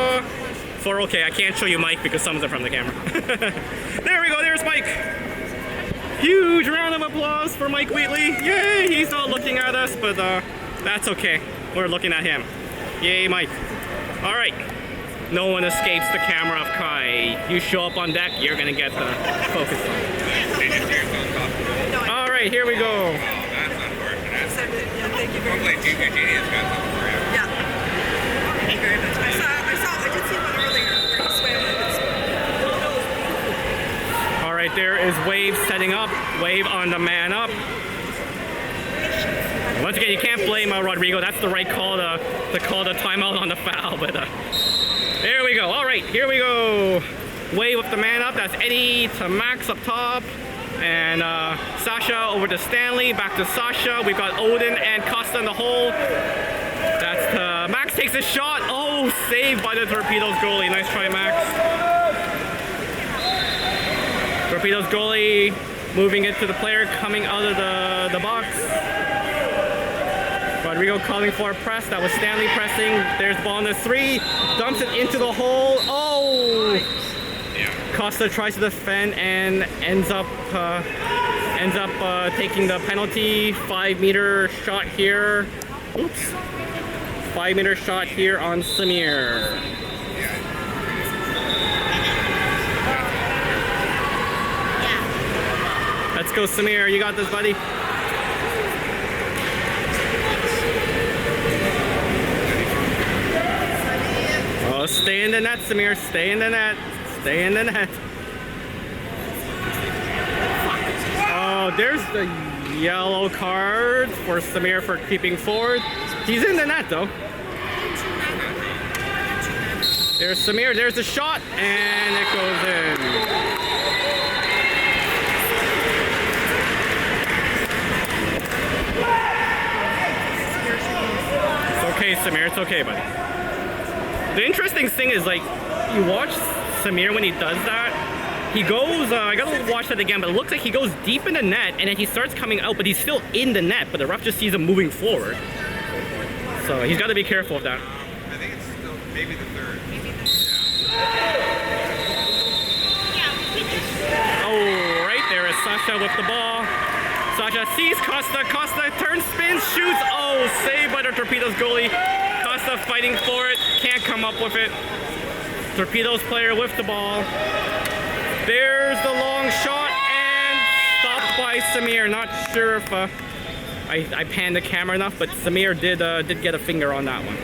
okay, I can't show you Mike because someone's in front of the camera. There we go, there's Mike. Huge round of applause for Mike Wheatley. Yay, he's not looking at us, but that's okay. We're looking at him. Yay, Mike. All right. No one escapes the camera of Kai. You show up on deck, you're gonna get the focus on. All right, here we go. That's unfortunate. Thank you very Hopefully much. Team Eugenia has got something for you. Yeah. Thank you very much. I did see one earlier where he swam with it. All right, there is Wave setting up. Wave on the man up. Once again, you can't blame Rodrigo. That's the right call to call the timeout on the foul. But there we go. All right, here we go. Wave with the man up. That's Eddie to Max up top. And Sasha over to Stanley. Back to Sasha. We've got Odin and Costa in the hole. That's Max takes a shot. Oh, saved by the Torpedoes goalie. Nice try, Max. Torpedoes goalie moving it to the player coming out of the box. Rodrigo calling for a press. That was Stanley pressing. There's ball on the 3. Dumps it into the hole. Oh! Costa tries to defend and ends up taking the penalty. 5-meter shot here. Oops. 5-meter shot here on Samir. Let's go, Samir. You got this, buddy. Oh, stay in the net, Samir. Stay in the net. Stay in the net. Oh, there's the yellow card for Samir for keeping forward. He's in the net, though. There's Samir. There's the shot, and it goes in. It's okay, Samir. It's okay, buddy. The interesting thing is, like, you watch Samir when he does that. He goes, I gotta watch that again, but it looks like he goes deep in the net, and then he starts coming out, but he's still in the net, but the ref just sees him moving forward. So he's got to be careful of that. I think it's still maybe the third. Oh, right there is Sasha with the ball. Sasha sees Costa. Costa turns, spins, shoots. Oh, saved by the Torpedoes goalie. Costa fighting for it. Can't come up with it. Torpedoes player with the ball. There's the long shot and stopped by Samir. Not sure if I panned the camera enough, but Samir did get a finger on that one.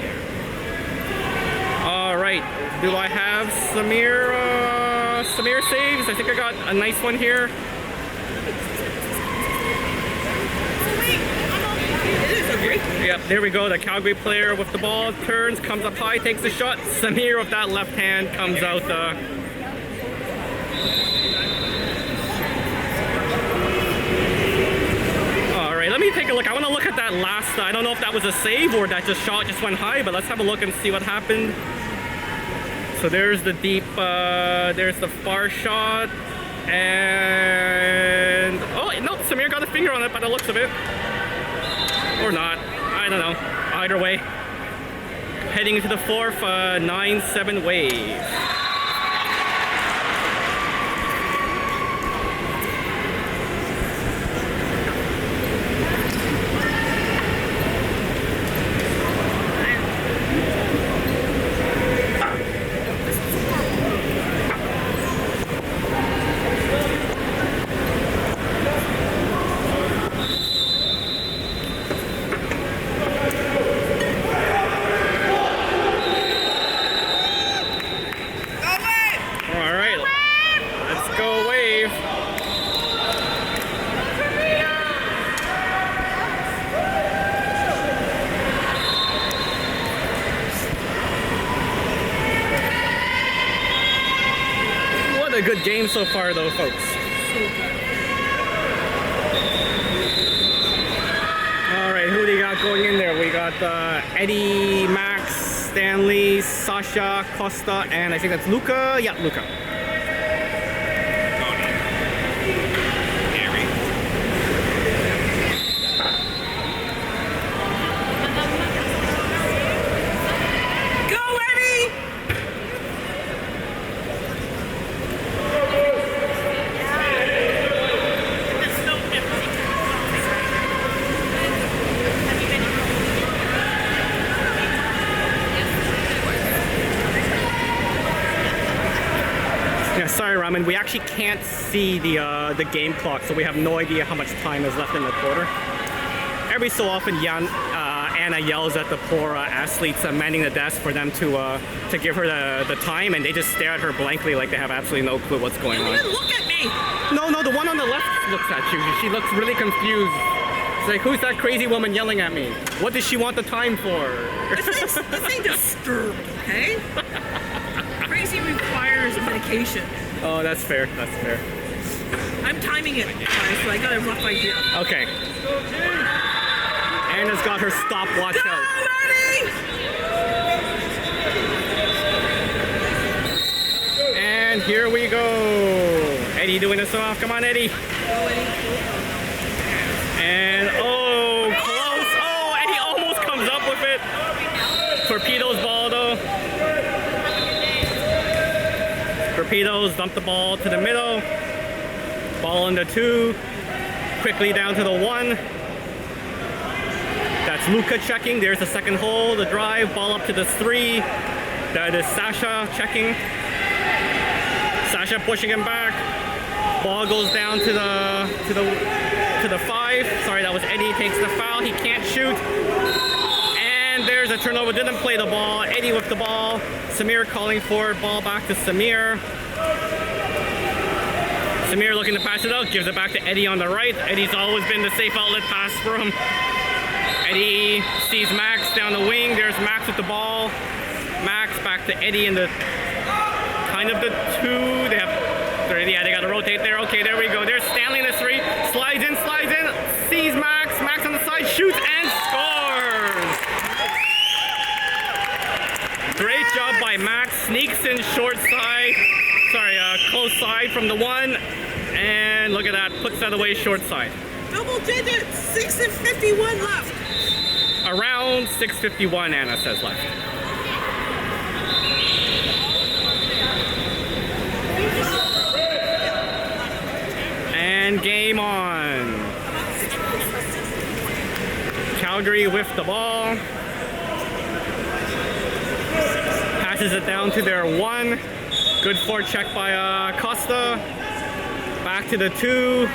All right, do I have Samir saves? I think I got a nice one here. Yep, there we go. The Calgary player with the ball turns, comes up high, takes the shot. Samir with that left hand comes out. All right, let me take a look. I want to look at that last. I don't know if that was a save or that shot just went high, but let's have a look and see what happened. So there's the deep. There's the far shot, and oh no, Samir got a finger on it by the looks of it. Or not. I don't know. Either way. Heading into the fourth, 9-7 wave. a good game so far, though, folks. All right, who do you got going in there? We got Eddie, Max, Stanley, Sasha, Costa, and I think that's Luca. Yeah, Luca. Tony. Gary. Go, Eddie! Yeah, sorry, Ramen. We actually can't see the game clock, so we have no idea how much time is left in the quarter. Every so often, Anna yells at the poor athletes manning the desk for them to give her the time, and they just stare at her blankly like they have absolutely no clue what's going on. Even look at me! No, the one on the left looks at you. She looks really confused. It's like, who's that crazy woman yelling at me? What does she want the time for? This ain't disturbed, okay? Crazy requires medication. Oh, that's fair. That's fair. I'm timing it, guys, so I got a rough idea. Okay. Anna's got her stopwatch Go, out. Eddie! And here we go. Eddie doing this off. Come on, Eddie. And oh, close. Oh, Eddie almost comes up with it. Torpedoes ball though. Torpedoes dump the ball to the middle. Ball on the 2. Quickly down to the 1. That's Luca checking. There's the second hole. The drive. Ball up to the 3. That is Sasha checking. Sasha pushing him back. Ball goes down to the 5. Sorry, that was Eddie. Takes the foul. He can't shoot. And there's a turnover. Didn't play the ball. Eddie with the ball. Samir calling for it. Ball back to Samir. Samir looking to pass it out. Gives it back to Eddie on the right. Eddie's always been the safe outlet pass for him. Eddie sees Max down the wing. There's Max with the ball. Max back to Eddie in the kind of the 2. They got to rotate there. Okay, there we go. There's Stanley in the 3. Slides in. Sees Max. Max on the side. Shoots and scores. Great job by Max. Sneaks in short side. Sorry, close side from the 1. And look at that. Puts that away short side. Double digits! 6:51 left. Around 6:51, Anna says left. And game on. Calgary with the ball. Passes it down to their 1. Good forecheck by Costa. Back to the 2.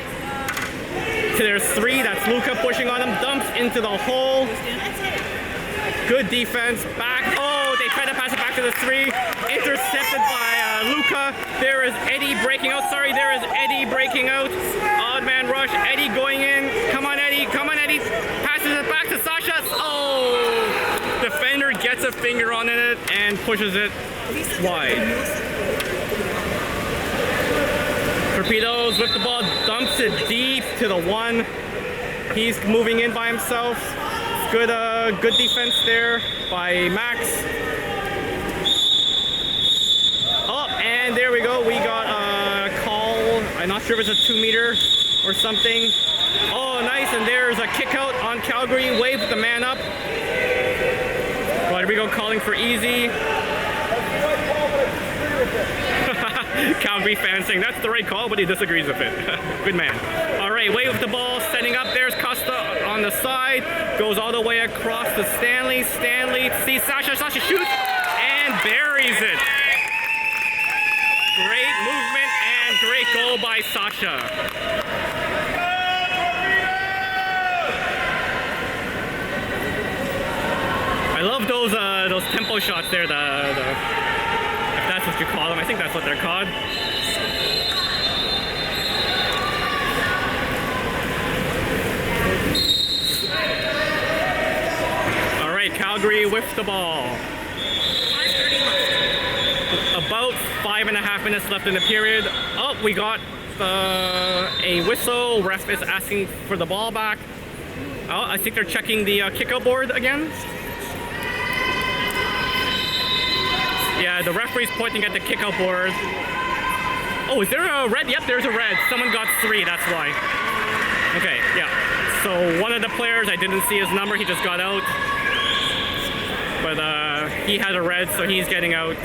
To their 3, that's Luca pushing on him, dumps into the hole. Good defense, back. Oh, they try to pass it back to the 3. Intercepted by Luca. There is Eddie breaking out. Sorry, there is Eddie breaking out. Odd man rush. Eddie going in. Come on, Eddie. Passes it back to Sasha. Oh, defender gets a finger on it and pushes it wide. Torpedoes with the ball, dumps it deep to the 1. He's moving in by himself. Good defense there by Max. Oh, and there we go. We got a call. I'm not sure if it's a 2-meter or something. Oh, nice. And there's a kick out on Calgary. Wave the man up. Rodrigo calling for easy. Calgary fans saying that's the right call, but he disagrees with it. Good man. All right, wave with the ball, setting up. There's Costa on the side. Goes all the way across to Stanley. Stanley sees Sasha. Sasha shoots and buries it. Great movement and great goal by Sasha. I love those tempo shots there. If that's what you call them, I think that's what they're called. All right, Calgary with the ball. 5:30 left. About 5 5.5 minutes left in the period. Oh, we got a whistle. Ref is asking for the ball back. Oh, I think they're checking the kickout board again. Yeah, the referee's pointing at the kickout board. Oh, is there a red? Yep, there's a red. Someone got 3, that's why. Okay, yeah. So one of the players, I didn't see his number, he just got out. But he had a red, so he's getting out.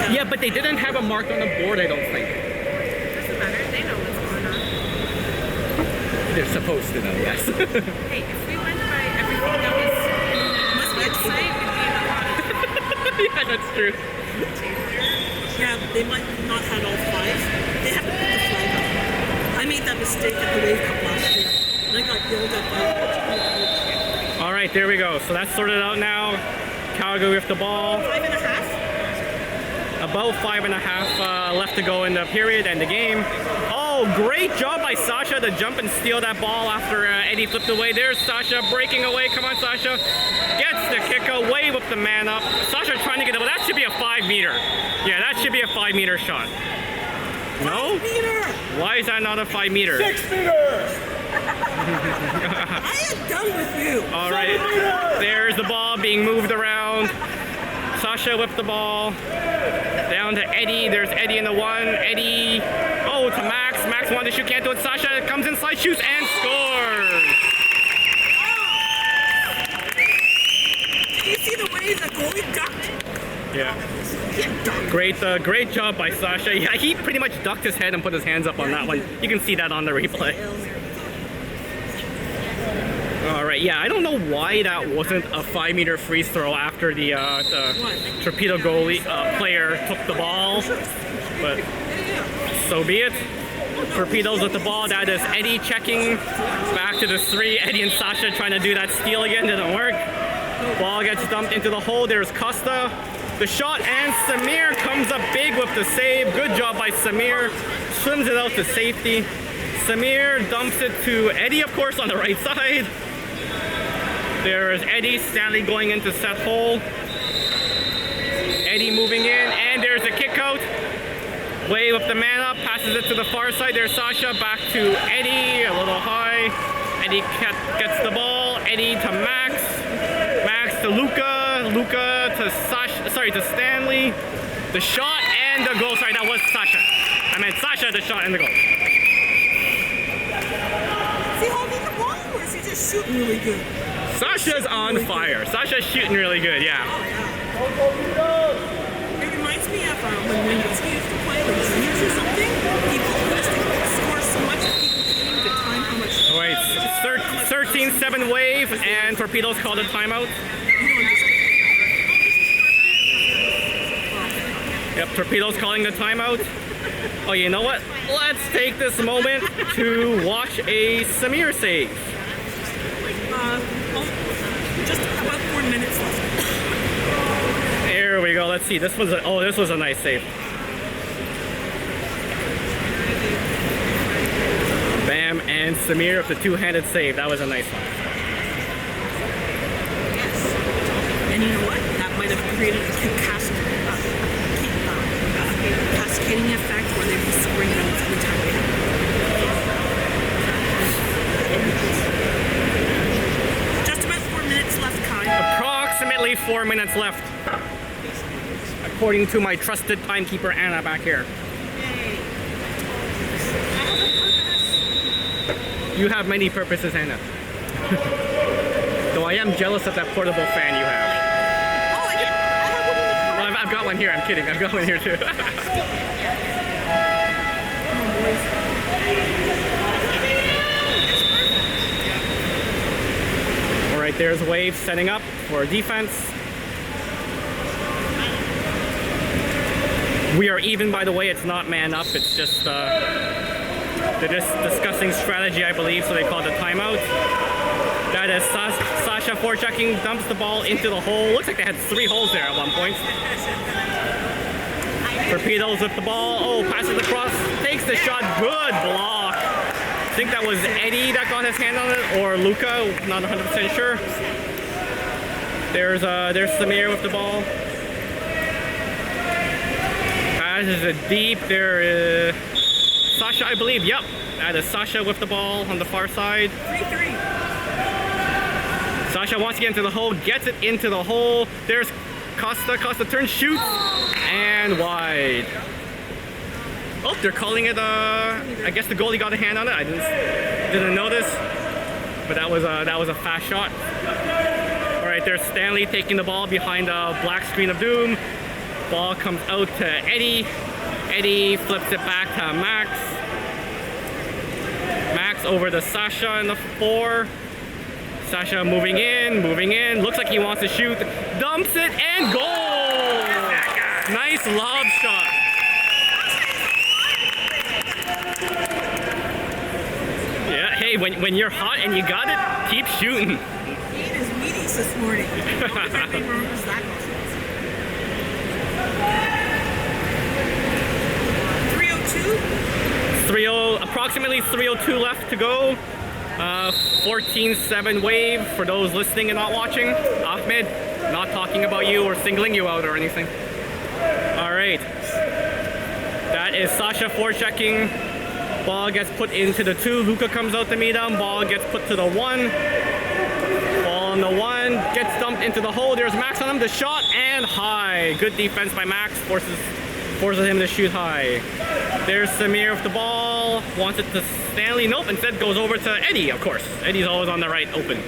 Yeah, but they didn't have a mark on the board, I don't think. Doesn't matter. They know what's going on. They're supposed to know, yes. Hey, if we went by everything that was in the website, we'd be in a lot of trouble. Yeah, that's true. Yeah, they might not have all 5. They have to put the flag up. I made that mistake at the Wave Cup last year. And I got yelled at by the All right, there we go. So that's sorted out now. Calgary with the ball. 5.5. About 5.5 left to go in the period and the game. Oh, great job by Sasha to jump and steal that ball after Eddie flipped away. There's Sasha breaking away. Come on, Sasha. Gets the kick away with the man up. Sasha trying to get it. Well, that should be a 5-meter. Yeah, that should be a 5-meter shot. No? 5 meter! Why is that not a 5-meter? 6 meters! I am done with you! All right, there's the ball being moved around. Sasha whipped the ball down to Eddie. There's Eddie in the 1. Eddie, oh, to Max. Max wanted to shoot, can't do it. Sasha comes inside, shoots, and scores. Did you see the way the goalie ducked? Yeah. Yeah, ducked. Great job by Sasha. Yeah, he pretty much ducked his head and put his hands up on that one. You can see that on the replay. All right, yeah, I don't know why that wasn't a 5-meter free throw after the Torpedo goalie player took the ball, but so be it. Torpedoes with the ball. That is Eddie checking back to the 3. Eddie and Sasha trying to do that steal again. Didn't work. Ball gets dumped into the hole. There's Costa. The shot, and Samir comes up big with the save. Good job by Samir. Swims it out to safety. Samir dumps it to Eddie, of course, on the right side. There's Eddie. Stanley going into set hole. Eddie moving in, and there's a kick out. Way with the man up, passes it to the far side. There's Sasha, back to Eddie, a little high. Eddie gets the ball. Eddie to Max. Max to Luca. Luca to to Stanley. The shot and the goal. Sorry, that was Sasha. I meant Sasha, the shot and the goal. Is he holding the ball or is he just shooting really good? Sasha's on fire. Sasha's shooting really good, yeah. It reminds me of when Winsky used to play like juniors or something. People used to score so much that people came to time how much. All right, 13-7 Wave, and Torpedoes called a timeout. Yep, Torpedoes calling the timeout. Oh, you know what? Let's take this moment to watch a Samir save. Just about 4 minutes left. There we go. Let's see. This was a nice save. Bam and Samir with the two-handed save. That was a nice one. Yes. And you know what? That might have created a cascading effect where they'd be scoring runs every time they have it. Just about 4 minutes left, Kai. Approximately 4 minutes left. According to my trusted timekeeper, Anna, back here. Yay. You have many purposes, Anna. Though I am jealous of that portable fan you have. Oh, I have one in the car. Well, I've got one here. I'm kidding. I've got one here too. All right, there's Wave setting up for defense. We are even, by the way. It's not man up. It's just They're just discussing strategy, I believe, so they call it a timeout. That is Sasha forechecking, dumps the ball into the hole. Looks like they had 3 holes there at one point. Torpedoes with the ball. Oh, passes across, takes the shot. Good block. I think that was Eddie that got his hand on it, or Luca. Not 100% sure. There's Samir with the ball. Passes it deep. There is Sasha, I believe. Yep, that is Sasha with the ball on the far side. 3-3. Sasha wants to get into the hole, gets it into the hole. There's Costa. Costa turns, shoots, and wide. Oh, they're calling it. I guess the goalie got a hand on it. I didn't notice, but that was a fast shot. All right, there's Stanley taking the ball behind a black screen of doom. Ball comes out to Eddie. Eddie flips it back to Max. Max over to Sasha in the 4. Sasha moving in. Looks like he wants to shoot. Dumps it and goal! Nice lob shot. Yeah, hey, when you're hot and you got it, keep shooting. He ate his Wheaties this morning. I don't know if anybody remembers that. 3-0, approximately 3:02 left to go. 14-7 wave for those listening and not watching. Ahmed, not talking about you or singling you out or anything. All right. That is Sasha forechecking. Ball gets put into the 2. Luca comes out to meet him. Ball gets put to the 1. Ball on the 1. Gets dumped into the hole. There's Max on him. The shot and high. Good defense by Max. Forces him to shoot high. There's Samir with the ball. Wants it to Stanley. Nope. Instead goes over to Eddie, of course. Eddie's always on the right, open.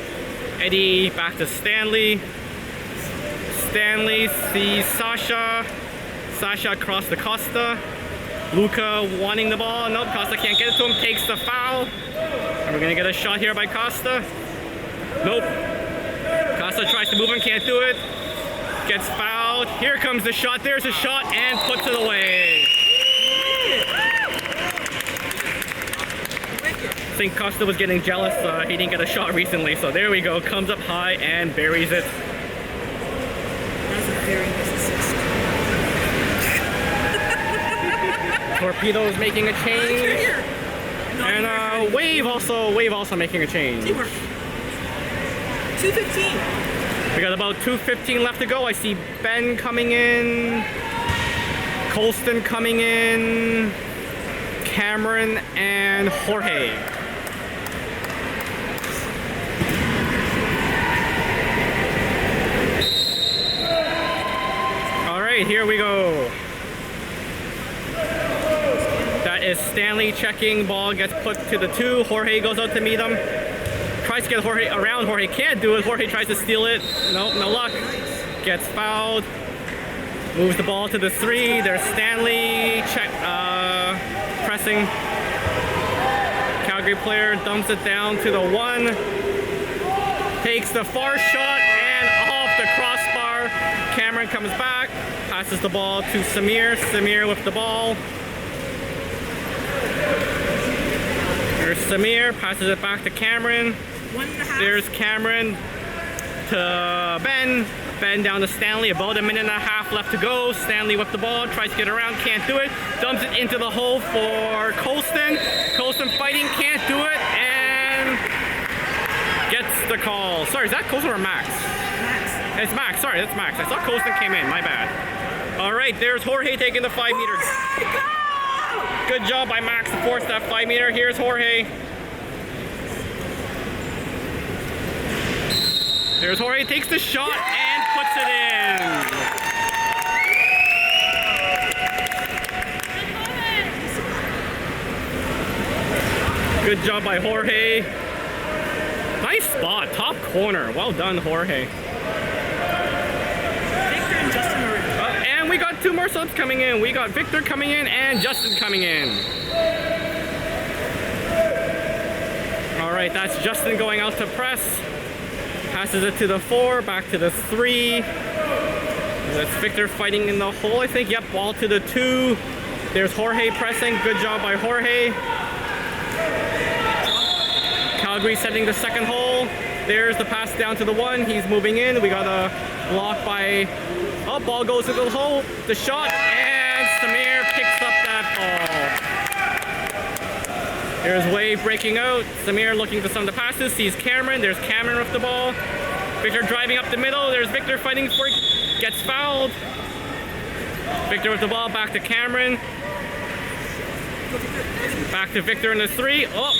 Eddie back to Stanley. Stanley sees Sasha. Sasha across to Costa. Luca wanting the ball. Nope, Costa can't get it to him. Takes the foul. Are we gonna get a shot here by Costa? Nope. Costa tries to move him, can't do it. Gets fouled. Here comes the shot. There's a shot and puts it away. I think Costa was getting jealous. He didn't get a shot recently. So there we go. Comes up high and buries it. That's a very nice assist. Torpedoes making a change. And Wave also making a change. Teamwork. 2:15. We got about 2:15 left to go. I see Ben coming in, Colston coming in, Cameron, and Jorge. All right, here we go. That is Stanley checking. Ball gets put to the 2. Jorge goes out to meet him. Tries to get Jorge around. Jorge can't do it. Jorge tries to steal it. Nope, no luck. Gets fouled. Moves the ball to the 3. There's Stanley pressing. Calgary player dumps it down to the 1. Takes the far shot and off the crossbar. Cameron comes back. Passes the ball to Samir. Samir with the ball. There's Samir. Passes it back to Cameron. 1.5. There's Cameron to Ben. Ben down to Stanley. About a minute and a half left to go. Stanley with the ball. Tries to get around. Can't do it. Dumps it into the hole for Colston. Colston fighting. Can't do it. And gets the call. Sorry, is that Colston or Max? Max. It's Max. Sorry, that's Max. I thought Colston came in. My bad. All right, there's Jorge taking the 5 meters. Good job by Max to force that 5 meter. Here's Jorge. There's Jorge, takes the shot and puts it in. Good job by Jorge. Nice spot, top corner. Well done, Jorge. Victor and Justin are in. And we got 2 more subs coming in. We got Victor coming in and Justin coming in. All right, that's Justin going out to press. Passes it to the 4, back to the 3. That's Victor fighting in the hole, I think. Yep, ball to the 2. There's Jorge pressing. Good job by Jorge. Calgary setting the second hole. There's the pass down to the one. He's moving in. We got a block by... Oh, ball goes into the hole. The shot, and Samir picks up that ball. There's Wave breaking out. Samir looking for some of the passes. Sees Cameron. There's Cameron with the ball. Victor driving up the middle. There's Victor fighting for it. Gets fouled. Victor with the ball. Back to Cameron. Back to Victor in the three. Oh,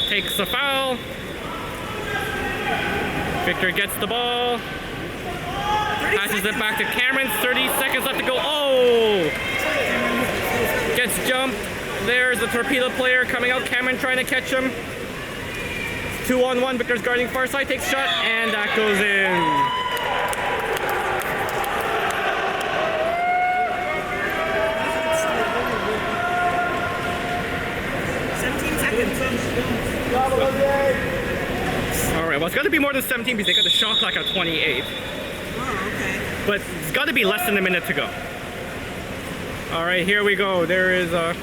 takes a foul. Victor gets the ball. Passes it back to Cameron. 30 seconds left to go. Oh! Gets jumped. There's the Torpedo player coming out. Cameron trying to catch him. 2-on-1. Victor's guarding far side. Takes shot, and that goes in. 17 seconds. Alright, well, it's got to be more than 17 because they got the shot clock at 28. Oh, okay. But it's got to be less than a minute to go. Alright, here we go. There is a...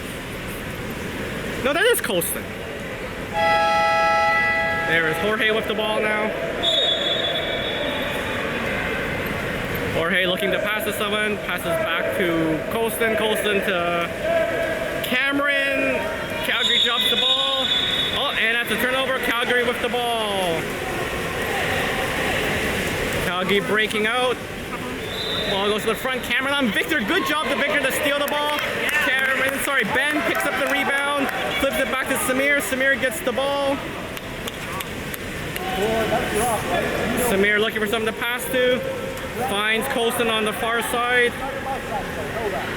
No, that is Colston. There is Jorge with the ball now. Jorge looking to pass to someone. Passes back to Colston. Colston to Cameron. Calgary drops the ball. Oh, and that's a turnover. Calgary with the ball. Calgary breaking out. Ball goes to the front. Cameron on Victor. Good job to Victor to steal the ball. Cameron, sorry, Ben picks up the rebound. Flips it back to Samir. Samir gets the ball. Samir looking for something to pass to. Finds Colston on the far side.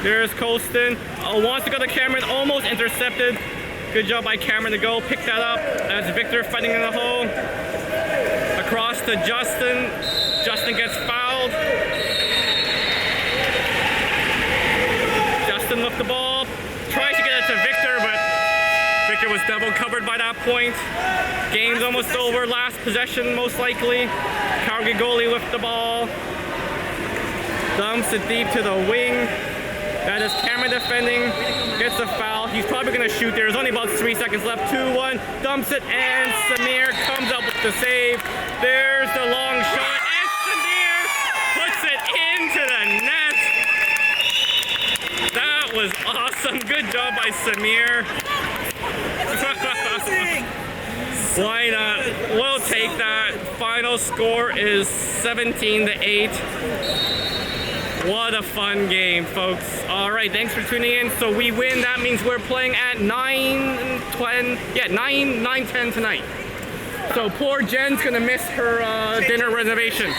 There's Colston. Wants to go to Cameron. Almost intercepted. Good job by Cameron to go. Pick that up. That's Victor fighting in the hole. Across to Justin. Justin gets fouled. Justin with the ball. Tries to get it to Victor, but Victor was double covered by that point. Game's almost over. Last possession, most likely. Calgary goalie with the ball. Dumps it deep to the wing. That is Cameron defending. Gets a foul. He's probably going to shoot. There's only about 3 seconds left. 2-1. Dumps it, and Samir comes up with the save. There's the long shot, and Samir puts it into the net. That was awesome. Good job by Samir. Why not? We'll take that. Final score is 17-8. What a fun game, folks. All right, thanks for tuning in. So we win. That means we're playing at 9:10 tonight. So poor Jen's gonna miss her dinner reservation.